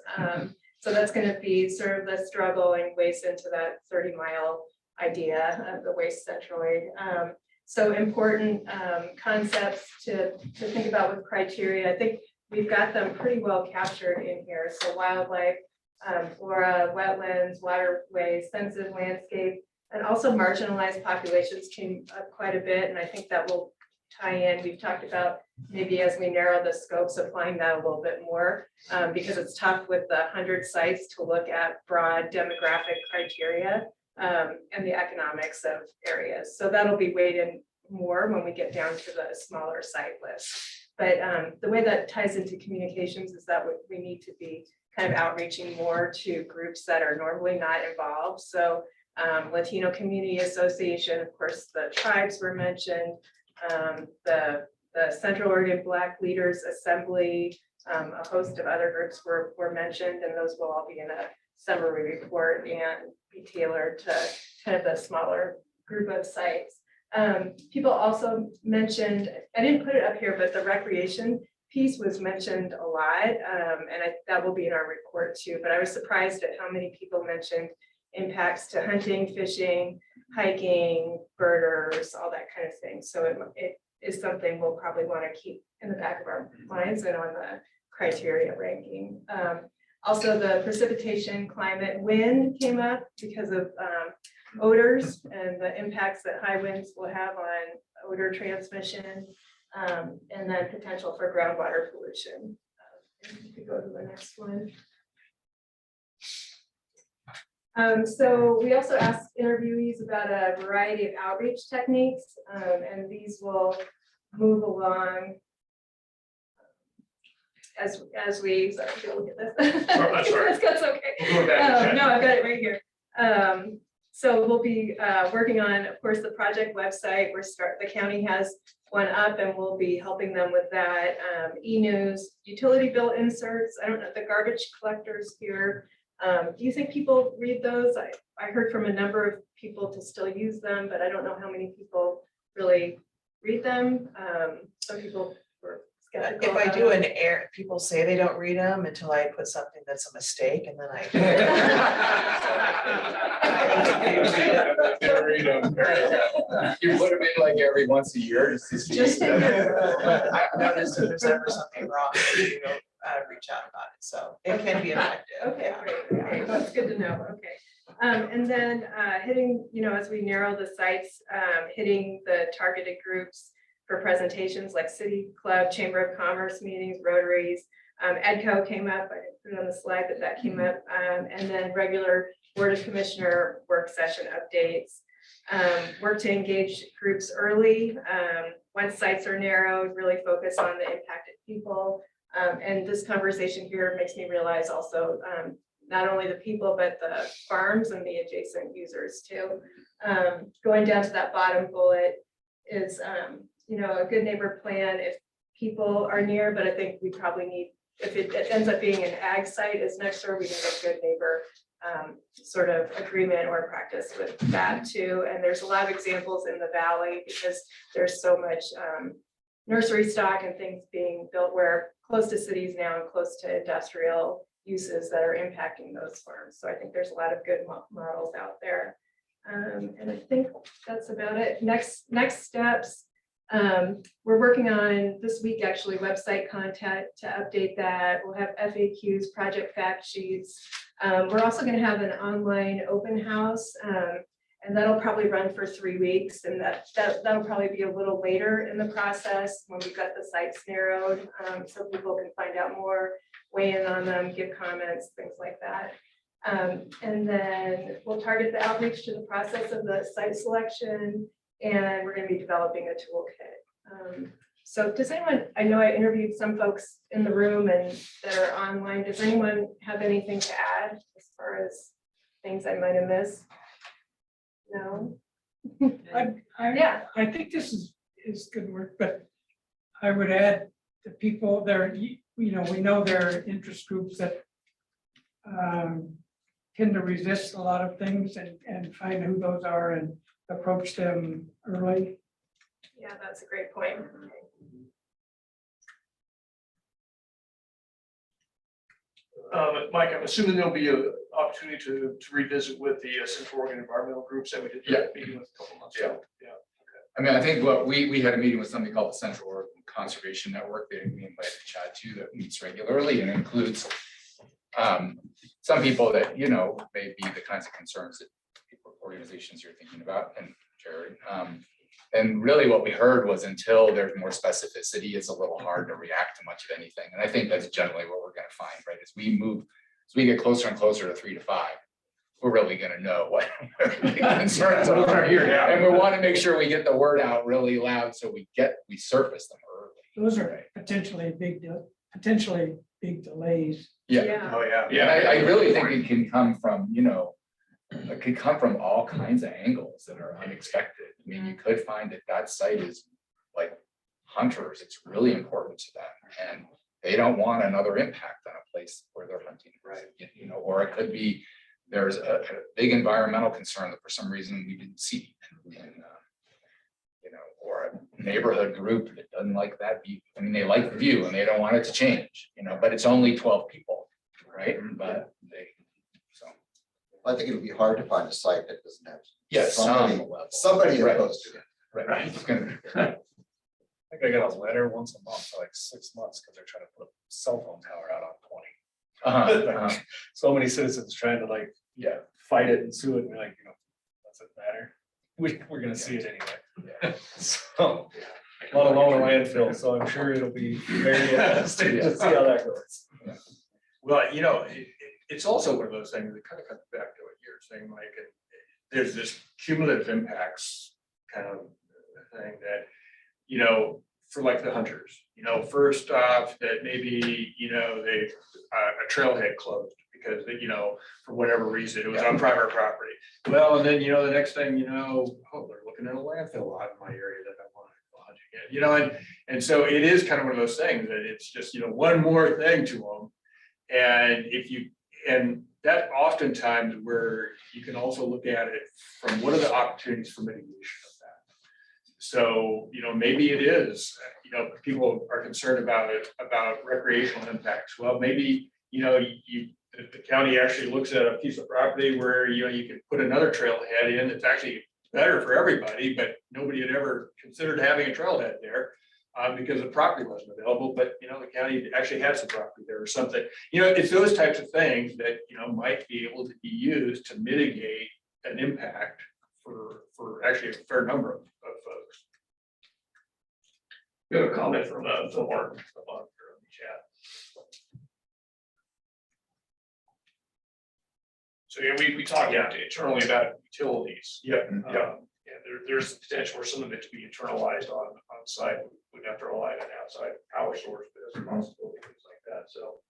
So that's going to be sort of the struggle and ways into that 30-mile idea of the waste centroid. So important concepts to think about with criteria. I think we've got them pretty well captured in here. So wildlife, flora, wetlands, waterways, sensitive landscape, and also marginalized populations came up quite a bit. And I think that will tie in. We've talked about maybe as we narrow the scopes, applying that a little bit more because it's tough with the 100 sites to look at broad demographic criteria and the economics of areas. So that'll be weighed in more when we get down to the smaller site list. But the way that ties into communications is that we need to be kind of outreaching more to groups that are normally not involved. So Latino Community Association, of course, the tribes were mentioned, the Central Oregon Black Leaders Assembly, a host of other groups were mentioned, and those will all be in a summary report and be tailored to kind of the smaller group of sites. People also mentioned, I didn't put it up here, but the recreation piece was mentioned a lot, and that will be in our report too, but I was surprised at how many people mentioned impacts to hunting, fishing, hiking, birders, all that kind of thing. So it is something we'll probably want to keep in the back of our minds and on the criteria ranking. Also, the precipitation, climate, wind came up because of odors and the impacts that high winds will have on odor transmission, and then potential for groundwater pollution. You could go to the next one. So we also asked interviewees about a variety of outreach techniques, and these will move along as we, sorry, look at this. I'm sorry. That's okay. We'll go back to chat. No, I've got it right here. So we'll be working on, of course, the project website. The county has one up and we'll be helping them with that. E-news, utility bill inserts. I don't know, the garbage collectors here. Do you think people read those? I heard from a number of people to still use them, but I don't know how many people really read them. Some people were skeptical. If I about do them. an air, people say they don't read them until I put something that's a mistake and then I. You put them in like every once a year just to see. Just I've noticed if there's ever something wrong, you know, reach out about it, so it can be effective. Okay, great. Okay, that's good to know. Okay. And then hitting, as we narrow the sites, hitting the targeted groups for presentations like City Club, Chamber of Commerce meetings, Rotaries. EDCO came up, I didn't put it on the slide, but that came up. And then regular Board of Commissioner work session updates. Work to engage groups early. Once sites are narrowed, really focus on the impacted people. And this conversation here makes me realize also not only the people, but the farms and the adjacent users too. Going down to that bottom bullet is, a good neighbor plan if people are near, but I think we probably need, if it ends up being an ag site is next door, we need a good neighbor sort of agreement or practice with that too. And there's a lot of examples in the valley because there's so much nursery stock and things being built where close to cities now and close to industrial uses that are impacting those farms. So I think there's a lot of good models out there. And I think that's about it. Next steps. We're working on this week, actually, website content to update that. We'll have FAQs, project fact sheets. We're also going to have an online open house, and that'll probably run for 3 weeks. And that'll probably be a little later in the process when we've got the sites narrowed, so people can find out more, weigh in on them, give comments, things like that. And then we'll target the outreach to the process of the site selection, and we're going to be developing a toolkit. So does anyone, I know I interviewed some folks in the room and that are online. Does anyone have anything to add as far as things I might have missed? No? Yeah. I think this is good work, but I would add the people there, we know there are interest groups that tend to resist a lot of things and find who those are and approach them early. Yeah, that's a great point. Mike, I'm assuming there'll be an opportunity to revisit with the Central Oregon environmental groups that we did that meeting with a couple months ago. Yeah. I mean, I think what we had a meeting with something called the Central Oregon Conservation Network that we invited Chad to that meets regularly and includes some people that, may be the kinds of concerns that organizations you're thinking about and Jared. And really what we heard was until there's more specificity, it's a little hard to react to much of anything. And I think that's generally what we're going to find, right? As we get closer and closer to 3 to 5, we're really going to know what the concerns are here. And we want to make sure we get the word out really loud so we surface them early. Those are potentially big delays. Yeah. Oh, yeah. Yeah. I really think it can come from, it could come from all kinds of angles that are unexpected. I mean, you could find that site is like hunters. It's really important to them, and they don't want another impact on a place where they're hunting. Right. Or it could be there's a big environmental concern that for some reason we didn't see, or a neighborhood group that doesn't like that view. I mean, they like the view and they don't want it to change. But it's only 12 people, right? But I think it would be hard to find a site that doesn't have. Yeah, somebody- some level. Somebody Right. opposed to it. Right. It's gonna- I think I got a letter once a month for like 6 months because they're trying to put a cell phone tower out on 20. Like, so many citizens trying to like, yeah, fight it and sue it, and we're like, does it matter? We're gonna see it anyway. So, let alone a landfill, so I'm sure it'll be very interesting to see how that goes. Well, it's also one of those things that kind of comes back to what you're saying, Mike, and there's this cumulative impacts kind of thing that, for like the hunters, first off, that maybe, they, a trailhead closed because, for whatever reason, it was on private property. Well, and then, the next thing, oh, they're looking at a landfill out in my area that I want to go hunting in, and so it is kind of one of those things that it's just, one more thing to them. And that oftentimes where you can also look at it from what are the opportunities for mitigation of that. So, maybe it is, people are concerned about recreational impacts. Well, maybe, the county actually looks at a piece of property where, you can put another trailhead in, it's actually better for everybody, but nobody had ever considered having a trailhead there. Because the property wasn't available, but the county actually had some property there or something. It's those types of things that might be able to be used to mitigate an impact for actually a fair number of folks. We have a comment from Phil Martin up on the chat. So yeah, we talked internally about utilities. Yeah. There's potential for some of it to be internalized on site. We'd have to rely on an outside power source, but there's a possibility, things like that. So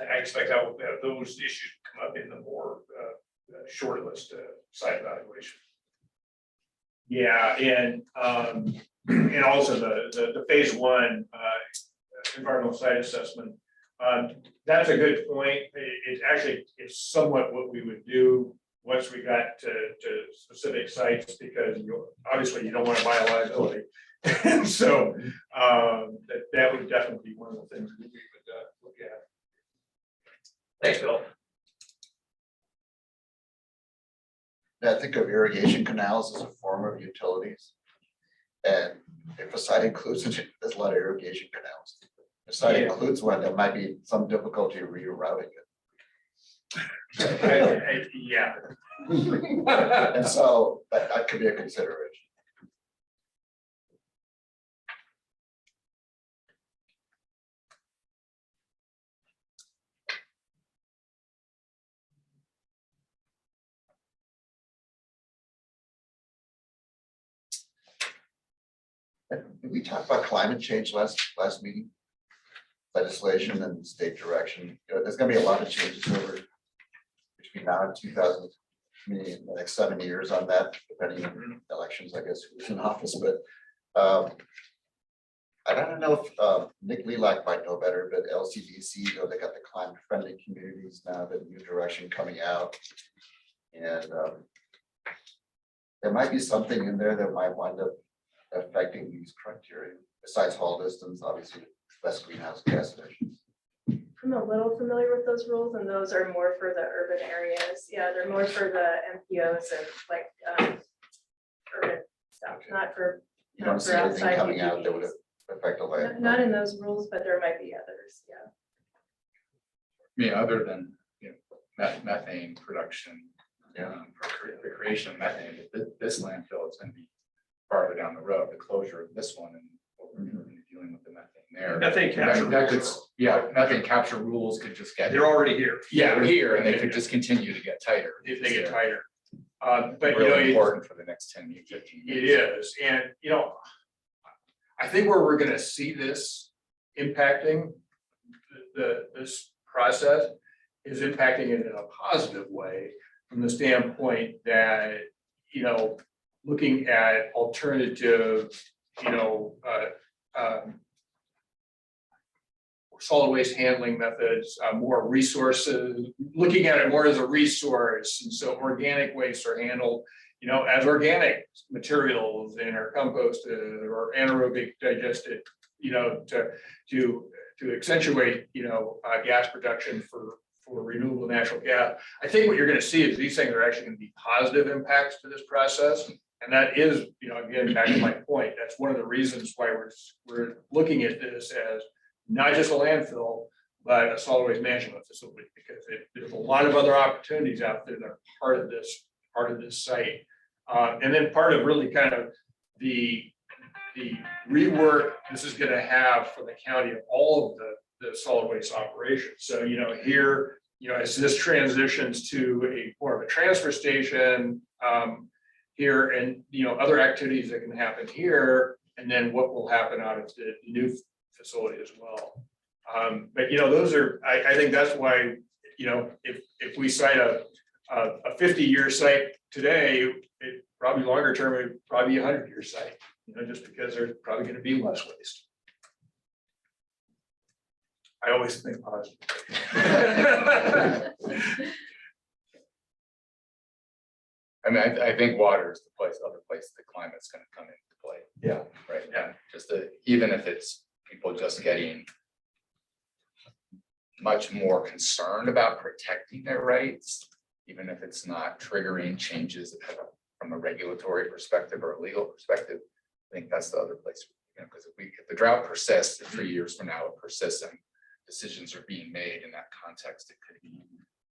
I expect that those issues come up in the more short list site evaluation. Yeah, and also the phase one environmental site assessment. That's a good point. It actually is somewhat what we would do once we got to specific sites, because obviously you don't want to buy a liability. So that would definitely be one of the things that we would look at. Thanks, Bill. I think of irrigation canals as a form of utilities. And if a site includes it, there's a lot of irrigation canals. If a site includes one, there might be some difficulty rerouting it. Yeah. And so that could be a consideration. Did we talk about climate change last meeting? Legislation and state direction. There's going to be a lot of changes over between now and 2000. The next 7 years on that, depending on elections, I guess, who's in office. But I don't know if Nick Lilac might know better, but LCDC, they got the climate friendly communities now, the new direction coming out. And there might be something in there that might wind up affecting these criteria, besides haul distance, obviously, less greenhouse gas emissions. I'm a little familiar with those rules, and those are more for the urban areas. Yeah, they're more for the MPOs and like urban stuff, not for. You don't see anything coming out that would affect the land. Not in those rules, but there might be others, yeah. Other than, methane production, for recreation of methane, this landfill is gonna be farther down the road, the closure of this one, and what we're gonna be dealing with the methane there. Methane capture methane capture rules could just get. They're already here. Yeah, we're here, and they could just continue to get tighter. If they get tighter. But really important for the next 10 years, 15 it years. is, and I think where we're gonna see this impacting this process is impacting it in a positive way, from the standpoint that, looking at alternative, solid waste handling methods, more resources, looking at it more as a resource. And so organic waste are handled, as organic materials and are composted or anaerobic digested, to accentuate, gas production for for renewable natural gas. I think what you're gonna see is these things are actually gonna be positive impacts to this process. And that is, again, back to my point, that's one of the reasons why we're looking at this as not just a landfill, but a solid waste management facility, because there's a lot of other opportunities out there that are part of this site. And then part of really kind of the rework this is gonna have for the county of all of the solid waste operations. So, here, as this transitions to more of a transfer station, here and, other activities that can happen here, and then what will happen out of the new facility as well. But, those are, I think that's why, if we cite a 50-year site today, it probably longer term, it would probably be a 100-year site, just because there's probably gonna be less waste. I always think positive. I mean, I think water is the other place the climate's gonna come into play. Yeah. Right, yeah, even if it's people just getting much more concerned about protecting their rights, even if it's not triggering changes from a regulatory perspective or a legal perspective. I think that's the other place, because if the drought persists, 3 years from now, it persists and decisions are being made in that context, it could be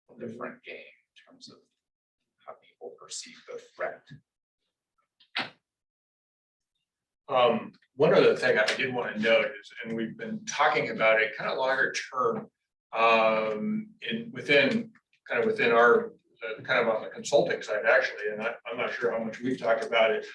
a different game in terms of how people perceive the threat. One other thing I did want to note is, and we've been talking about it kind of longer term, within our kind of on the consulting side, actually, and I'm not sure how much we've talked about it,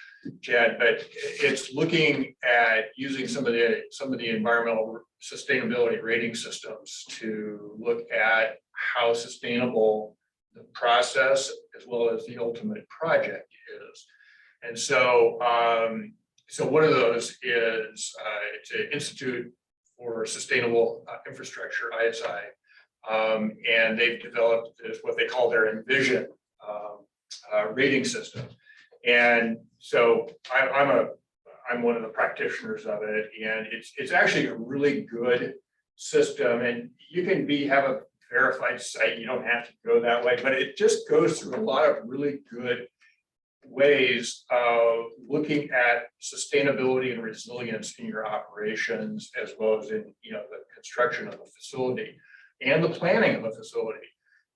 Chad, but it's looking at using some of the environmental sustainability rating systems to look at how sustainable the process as well as the ultimate project is. And so, one of those is to Institute for Sustainable Infrastructure, ISI. And they've developed this, what they call their Envision rating system. And so I'm one of the practitioners of it, and it's actually a really good system. And you can have a verified site, you don't have to go that way, but it just goes through a lot of really good ways of looking at sustainability and resilience in your operations, as well as in the construction of a facility and the planning of a facility.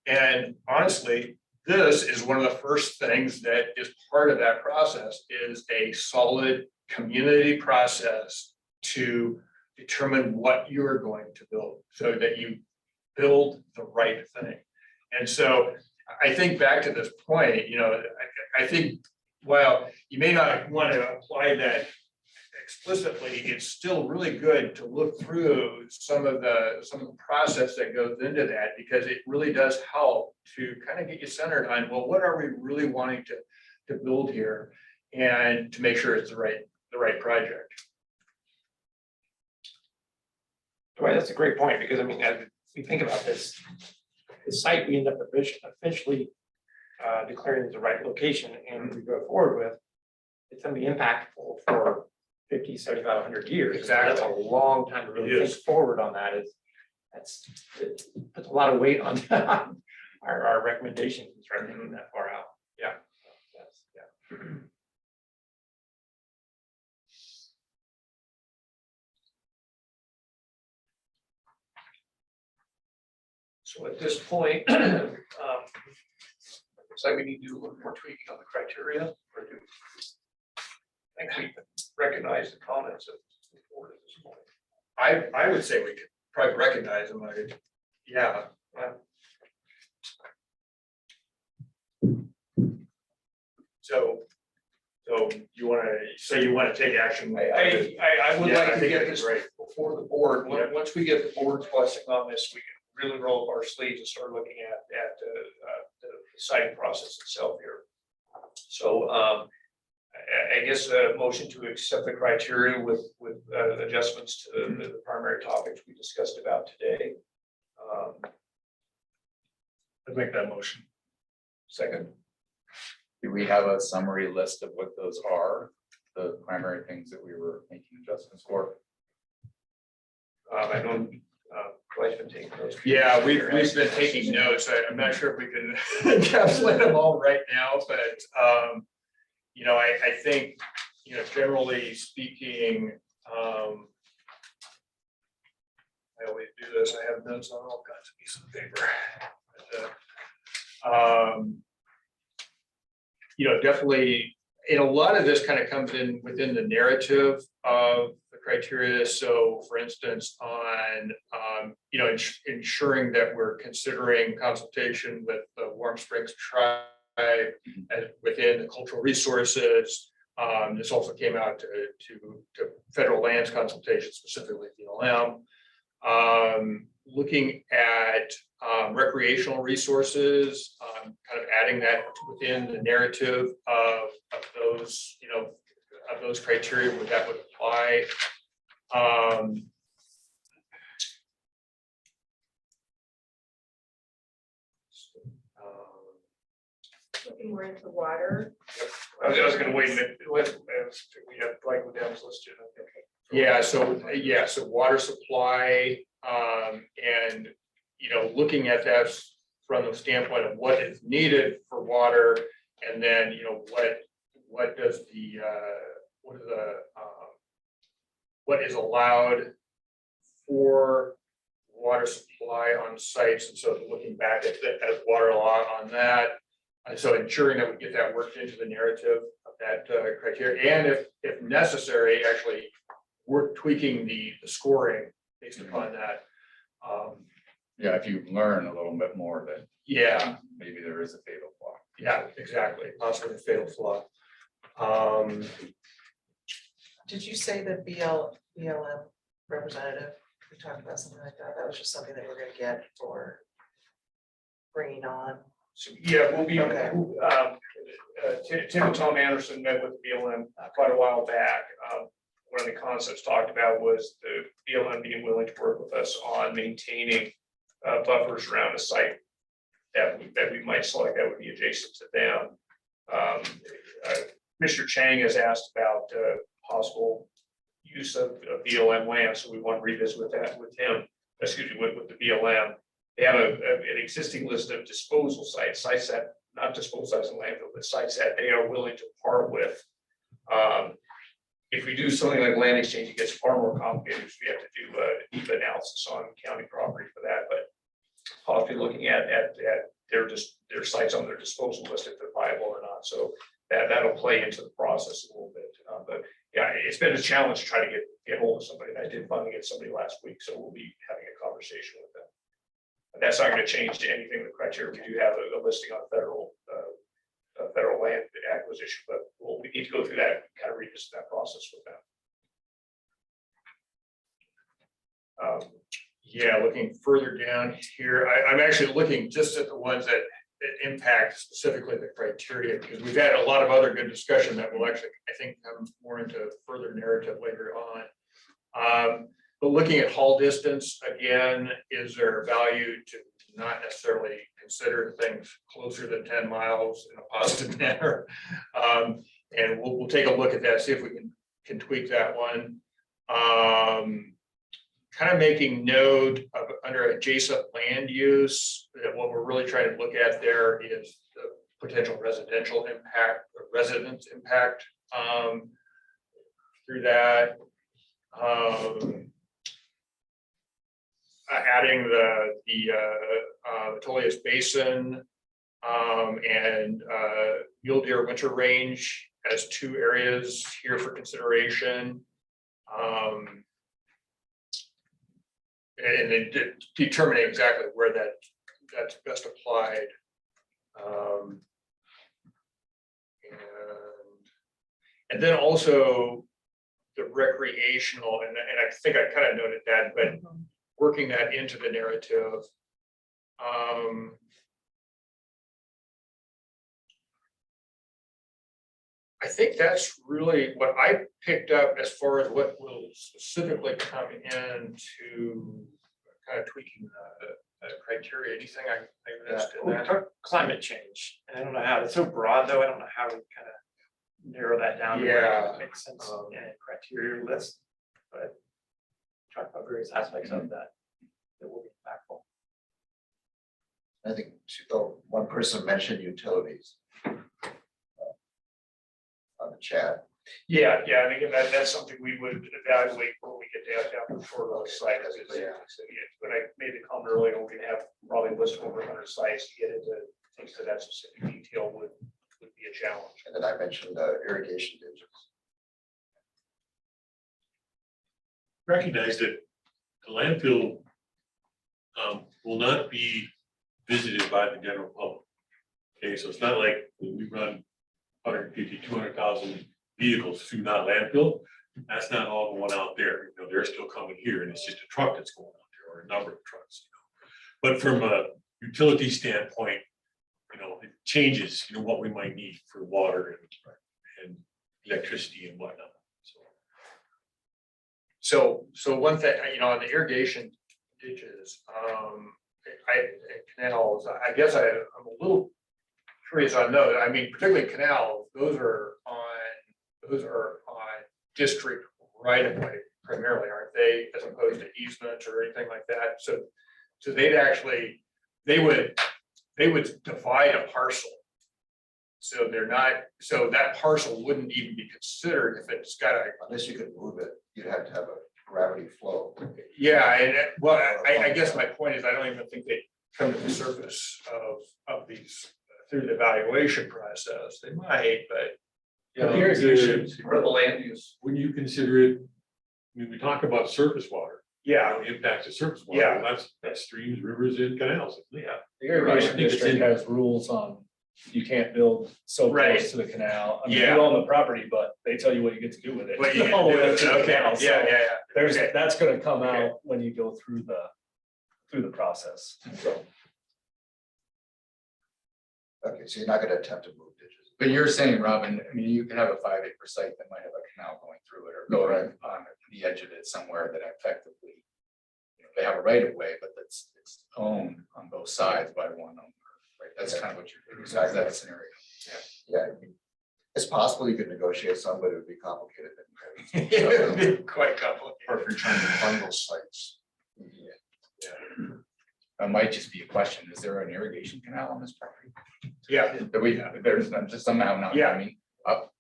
And honestly, this is one of the first things that is part of that process, is a solid community process to determine what you're going to build, so that you build the right thing. And so I think back to this point, I think while you may not want to apply that explicitly, it's still really good to look through some of the process that goes into that, because it really does help to kind of get you centered on, well, what are we really wanting to build here, and to make sure it's the right project. Well, that's a great point, because I mean, as we think about this, the site we end up officially declaring as the right location, and we go forward with, it's going to be impactful for 50, 75, 100 years. Exactly. That's a long time to really think forward on that. It puts a lot of weight on our recommendations, right, thinking that far out. Yeah. Yes, yeah. So at this point, looks like we need to do a little more tweaking on the criteria, or do I think we recognize the comments of the board at this point. I would say we could probably recognize them. Yeah. So you want to take action? I would like to get this right before the board. Once we get the board's blessing on this, we can really roll up our sleeves and start looking at the siting process itself here. So I guess a motion to accept the criteria with adjustments to the primary topics we discussed about today. I'd make that motion. Second. Do we have a summary list of what those are, the primary things that we were making adjustments for? I don't. Dwight's been taking those. Yeah, we've been taking notes. I'm not sure if we can encapsulate them all right now, but, you know, I think, you know, generally speaking, I always do this. I have notes on all kinds of pieces of paper. But, you know, definitely, and a lot of this kind of comes in within the narrative of the criteria. So for instance, on, you know, ensuring that we're considering consultation with the Warm Springs tribe as within the cultural resources. This also came out to federal lands consultation, specifically BLM. Looking at recreational resources, kind of adding that within the narrative of those, you know, of those criteria where that would apply. Looking more into water. I was gonna wait a minute. We have Dwight go down this list. Yeah, so water supply, and, you know, looking at that from the standpoint of what is needed for water, and then, you know, what does the, what is allowed for water supply on sites, and so looking back at water law on that. And so ensuring that we get that worked into the narrative of that criteria, and if necessary, actually we're tweaking the scoring based upon that. Yeah, if you learn a little bit more, then Yeah, maybe there is a fatal flaw. yeah, exactly, possibly a fatal flaw. Did you say the BLM representative? We talked about something like that. That was just something that we're gonna get for bringing on. So, yeah, we'll be, Okay. Tim and Tom Anderson met with BLM quite a while back. One of the concepts talked about was the BLM being willing to work with us on maintaining buffers around a site that we might select that would be adjacent to them. Mr. Chang has asked about possible use of BLM land, so we want to revisit that with him, excuse me, with the BLM. They have an existing list of disposal sites that, not disposal sites in landfill, but sites that they are willing to part with. If we do something like land exchange, it gets far more complicated, because we have to do a deep analysis on county property for that, but possibly looking at their sites on their disposal list, if they're viable or not, so that'll play into the process a little bit, but yeah, it's been a challenge to try to get hold of somebody, and I did finally get somebody last week, so we'll be having a conversation with them. But that's not going to change anything in the criteria. We do have a listing on federal land acquisition, but we need to go through that, kind of revisit that process with them. Yeah, looking further down here, I'm actually looking just at the ones that impact specifically the criteria, because we've had a lot of other good discussion that will actually, I think, come more into further narrative later on. But looking at haul distance, again, is there value to not necessarily consider things closer than 10 miles in a positive manner? And we'll take a look at that, see if we can tweak that one. Kind of making note of under adjacent land use, that what we're really trying to look at there is the potential residential impact, or residence impact through that. Adding the Tolias Basin and Mule Deer Winter Range as two areas here for consideration. And then determining exactly where that's best applied. And then also the recreational, and I think I kind of noted that, but working that into the narrative. I think that's really what I picked up as far as what will specifically come into kind of tweaking the criteria. Anything I missed in We that? talked climate change, and I don't know how, it's so broad though, I don't know how we kind of narrow that down. To where Yeah. it makes sense in a criteria list, but talk about various aspects of that that we'll be I think one person mentioned utilities on the chat. Yeah, I think that's something we would evaluate when we get down before those sites. But I made the comment earlier, we're gonna have probably a list of over 100 sites to get into things to that specific detail would be a challenge. And then I mentioned irrigation ditches. Recognize that the landfill will not be visited by the general public. Okay, so it's not like we run 150, 200,000 vehicles through that landfill. That's not all going out there. You know, they're still coming here, and it's just a truck that's going out there, or a number of trucks. You know. But from a utility standpoint, you know, it changes, you know, what we might need for water and electricity and whatnot. So one thing, you know, on the irrigation ditches, canals, I guess I'm a little curious on those. I mean, particularly canals, those are on district right of way primarily, aren't they, as opposed to easements or anything like that? So they would divide a parcel. So so that parcel wouldn't even be considered if it's got a. Unless you could move it, you'd have to have a gravity flow. Yeah, and well, I guess my point is, I don't even think they come to the surface of these through the evaluation process. They might, but. Yeah, Irrigation, part of the land use. When you consider it, I mean, we talk about surface water. Yeah. You know, impacts of surface water. Yeah. Well, that's streams, rivers, and canals. Yeah. The irrigation I think it's district in- has rules on, you can't build so Right. close to the canal. I mean, you Yeah. own the property, but they tell you what you get to do with it. What you can All the do way with to it. the Okay, canal. So yeah. There's, Okay. that's gonna come Okay. out when you go through the process, so. Okay, so you're not gonna attempt to move ditches. But you're saying, Robin, I mean, you can have a 5-acre site that might have a canal going through it or going on the edge of it somewhere that effectively, you know, they have a right of way, but it's owned on both sides by one owner, right? That's kind of what you're doing. Exactly that scenario. Yeah, I mean, it's possible you could negotiate some, but it would be complicated. It would be quite complicated. Or if you're trying to bundle sites. It might just be a question, is there an irrigation canal on this property? Yeah. There's just somehow not Yeah. coming up.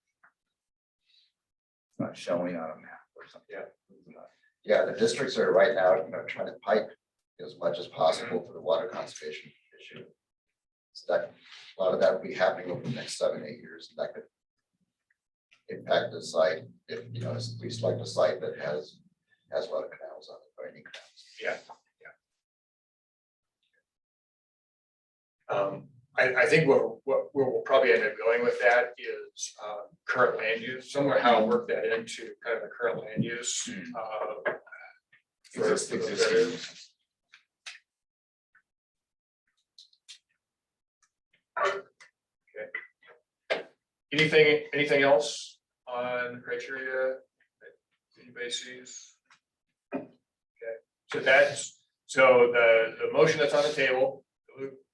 It's not showing on a map or something. Yeah, the districts are right now, you know, trying to pipe as much as possible for the water conservation issue. So that, a lot of that will be happening over the next 7-8 years, and that could impact the site if, you know, it's at least like a site that has a lot of canals on it, or any canals. Yeah. I think where we'll probably end up going with that is current land use, somewhere how to work that into kind of the current land use. For those areas. Okay. Anything else on criteria that anybody sees? Okay, so the motion that's on the table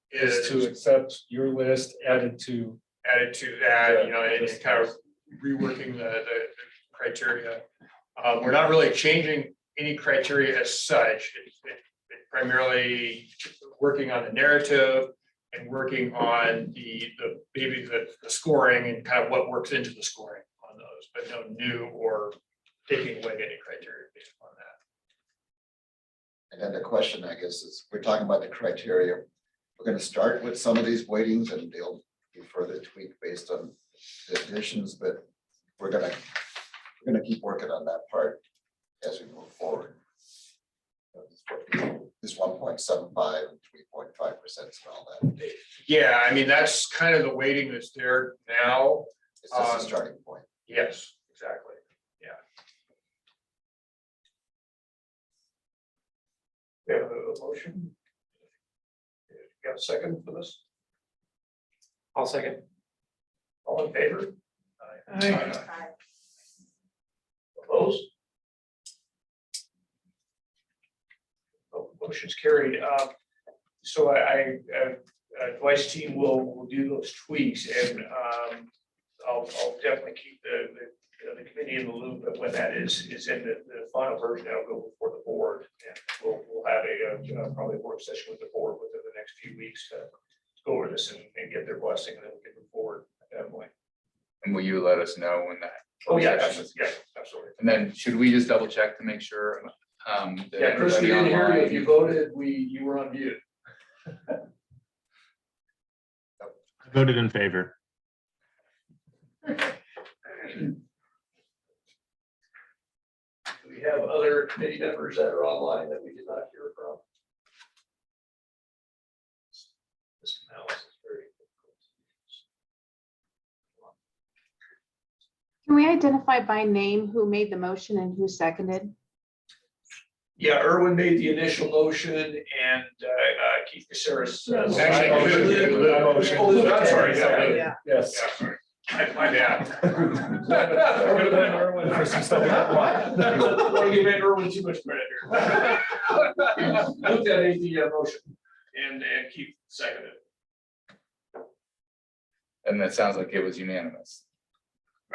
Is to accept your list added to that, you know, and kind of reworking the criteria. We're not really changing any criteria as such. It's primarily working on the narrative and working on the scoring and kind of what works into the scoring on those, but no new or taking away any criteria based on that. And then the question, I guess, is we're talking about the criteria. We're going to start with some of these weightings and they'll be further tweaked based on the additions, but we're going to keep working on that part as we move forward. This 1.75 and 3.5% and all that. Yeah, I mean, that's kind of the weighting that's there now. It's just a starting point. Yes, exactly. Yeah. We have a motion. Got a second for this? I'll second. All in favor? Aye. Opposed? Motion's carried. So I Dwight's team will do those tweaks and I'll definitely keep the committee in the loop of when that is in the final version. That'll go before the board and we'll have a probably a work session with the board within the next next few weeks to go over this and get their blessing, and then we can move forward at that point. And will you let us know when that? Oh, yeah, session absolutely, is? yeah, absolutely. And then should we just double check to make sure? That Yeah, Chris, we everybody didn't hear you. online- If you voted, you were on mute. I voted in favor. Do we have other committee members that are online that we did not hear from? This analysis is very difficult. Can we identify by name who made the motion and who seconded? Yeah, Erwin made the initial motion and Keith Caceres. Actually, motion. Oh, I'm sorry. Yeah. Yes. Yeah, sorry. My bad. For some stuff we don't want. Don't give Erwin too much credit here. Looked at the motion and Keith seconded. And that sounds like it was unanimous.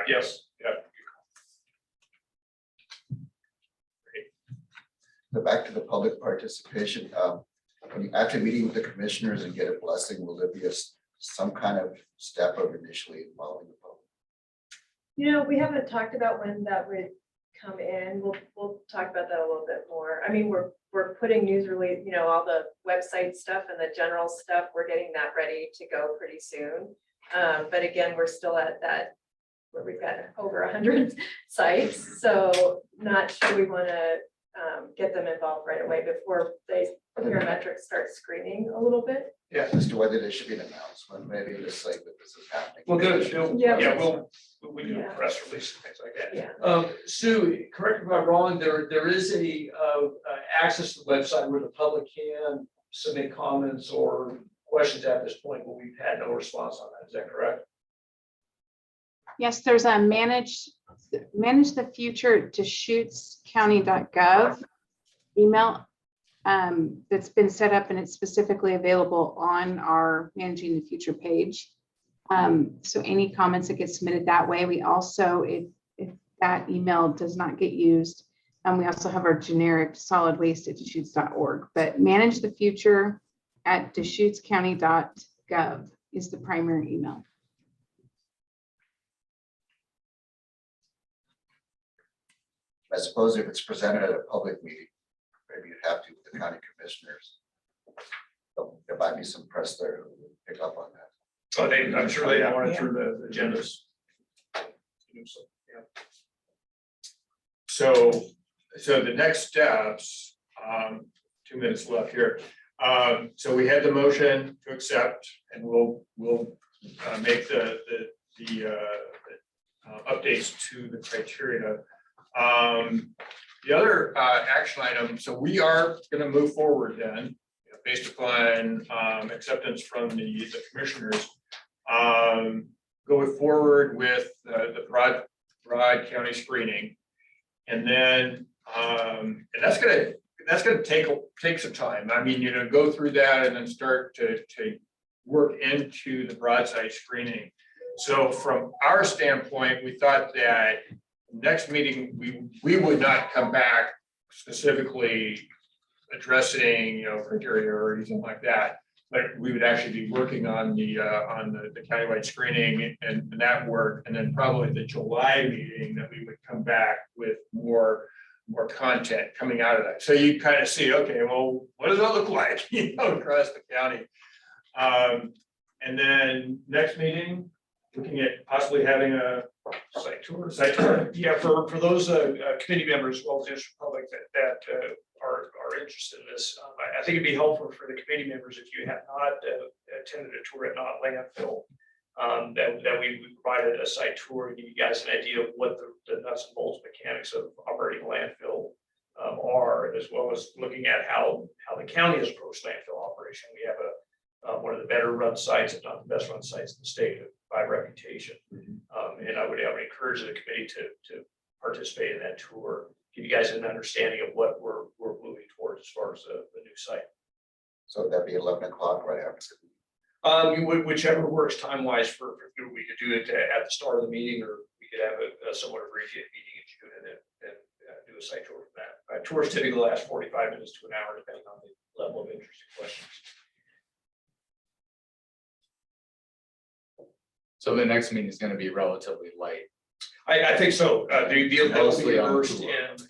Yes, yeah. So back to the public participation, when you, after meeting with the commissioners and get a blessing, will there be some kind of step of initially involving the public? You know, we haven't talked about when that would come in. We'll talk about that a little bit more. I mean, we're putting news release, you know, all the website stuff and the general stuff, we're getting that ready to go pretty soon. But again, we're still at that where we've got over 100 sites. So not sure we want to get them involved right away before they parametrics start screening a little bit. Yeah. As to whether there should be an announcement, maybe to say that this is happening. We'll do it. Yeah. We do a press release and things like that. Yeah. Sue, correct me if I'm wrong, there is a access to the website where the public can submit comments or questions at this point, but we've had no response on that. Is that correct? Yes, there's a manage the future DeschutesCounty.gov email that's been set up, and it's specifically available on our Managing the Future page. So any comments that get submitted that way, we also, if that email does not get used, we also have our generic solid waste at Deschutes.org, but Manage the Future at DeschutesCounty.gov is the primary email. I suppose if it's presented at a public meeting, maybe you'd have to with the county commissioners. So there might be some press there who will pick up on that. Oh, I'm sure they monitor the agendas. Yeah. So the next steps, 2 minutes left here. So we had the motion to accept, and we'll make the updates to the criteria. The other action item, so we are going to move forward then, based upon acceptance from the commissioners, going forward with the broad county screening. And then and that's gonna take some time. I mean, go through that and then start to work into the broadside screening. So from our standpoint, we thought that next meeting, we would not come back specifically addressing, criteria or anything like that. But we would actually be working on the countywide screening and that work, and then probably the July meeting that we would come back with more content coming out of that. So you kind of see, okay, well, what does that look like, across the county? And then next meeting, looking at possibly having a site tour. Yeah, for those committee members, well, just public that are interested in this, I think it'd be helpful for the committee members if you have not attended a tour at Not Landfill, that we provided a site tour and give you guys an idea of what the nuts and bolts mechanics of operating a landfill are, as well as looking at how the county has approached landfill operation. We have one of the better run sites, if not the best run sites in the state by reputation. And I would encourage the committee to participate in that tour, give you guys an understanding of what we're moving towards as far as the new site. So that'd be 11 o'clock right after. Whichever works time wise for we could do it at the start of the meeting, or we could have a somewhat abbreviated meeting in June and then do a site tour for that. Tours typically last 45 minutes to an hour, depending on the level of interest and questions. So the next meeting is gonna be relatively light. I think so. They'll be Mostly on immersed tour. in the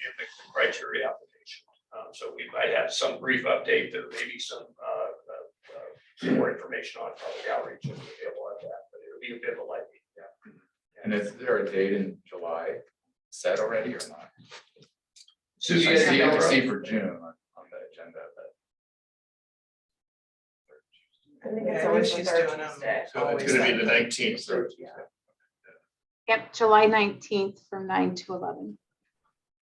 criteria application. So we might have some brief update, there may be some more information on public outreach available at that, but it'll be a bit of a light meeting, yeah. And is there a date in July set already or not? Susie, I anything else? see for June on the agenda, but. I think Yeah, it's when always the she's third doing them. Tuesday. So it's gonna be the 19th. Yep, July 19th from 9 to 11.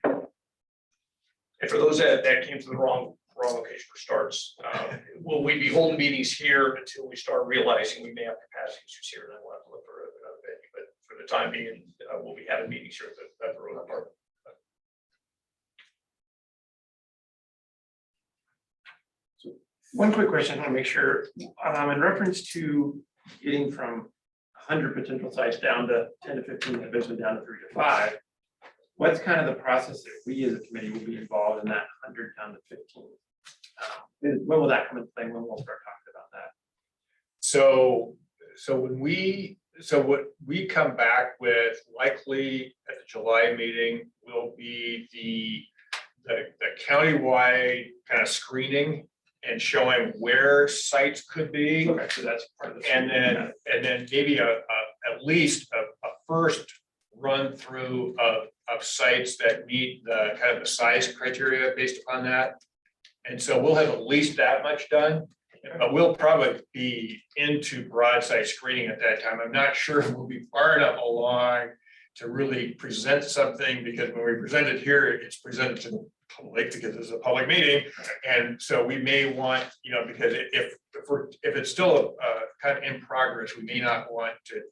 And for those that came to the wrong location for starts, will we be holding meetings here until we start realizing we may have capacity issues here, and then we'll have to look for another venue, but for the time being, we'll be having meetings here at the road department. One quick question, I want to make sure, in reference to getting from 100 potential sites down to 10 to 15, and eventually down to 3 to 5. What's kind of the process that we as a committee will be involved in that 100 down to 15? When will that come into play? When we'll start talking about that? So what we come back with likely at the July meeting will be the countywide kind of screening and showing where sites could be. Okay, so that's part of the. And then maybe at least a first run through of sites that meet the kind of the size criteria based upon that. And so we'll have at least that much done, but we'll probably be into broad site screening at that time. I'm not sure we'll be far enough along to really present something, because when we present it here, it's presented to the public because it's a public meeting. And so we may want, because if it's still kind of in progress, we may not want to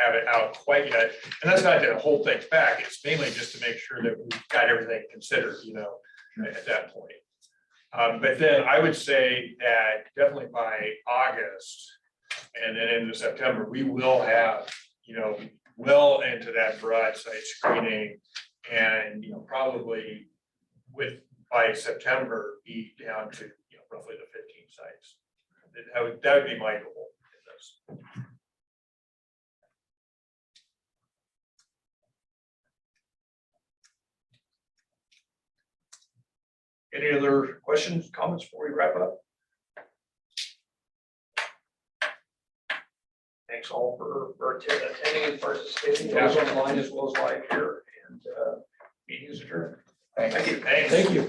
have it out quite yet. And that's not to hold things back. It's mainly just to make sure that we've got everything considered, at that point. But then I would say that definitely by August and then into September, we will have, well into that broad site screening, and, probably by September, be down to, roughly the 15 sites. That would be my goal in this. Any other questions, comments before we wrap up? Thanks all for attending and participating, those online as well as live here, and meeting is adjourned. Thank you. Thank you.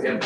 Yeah.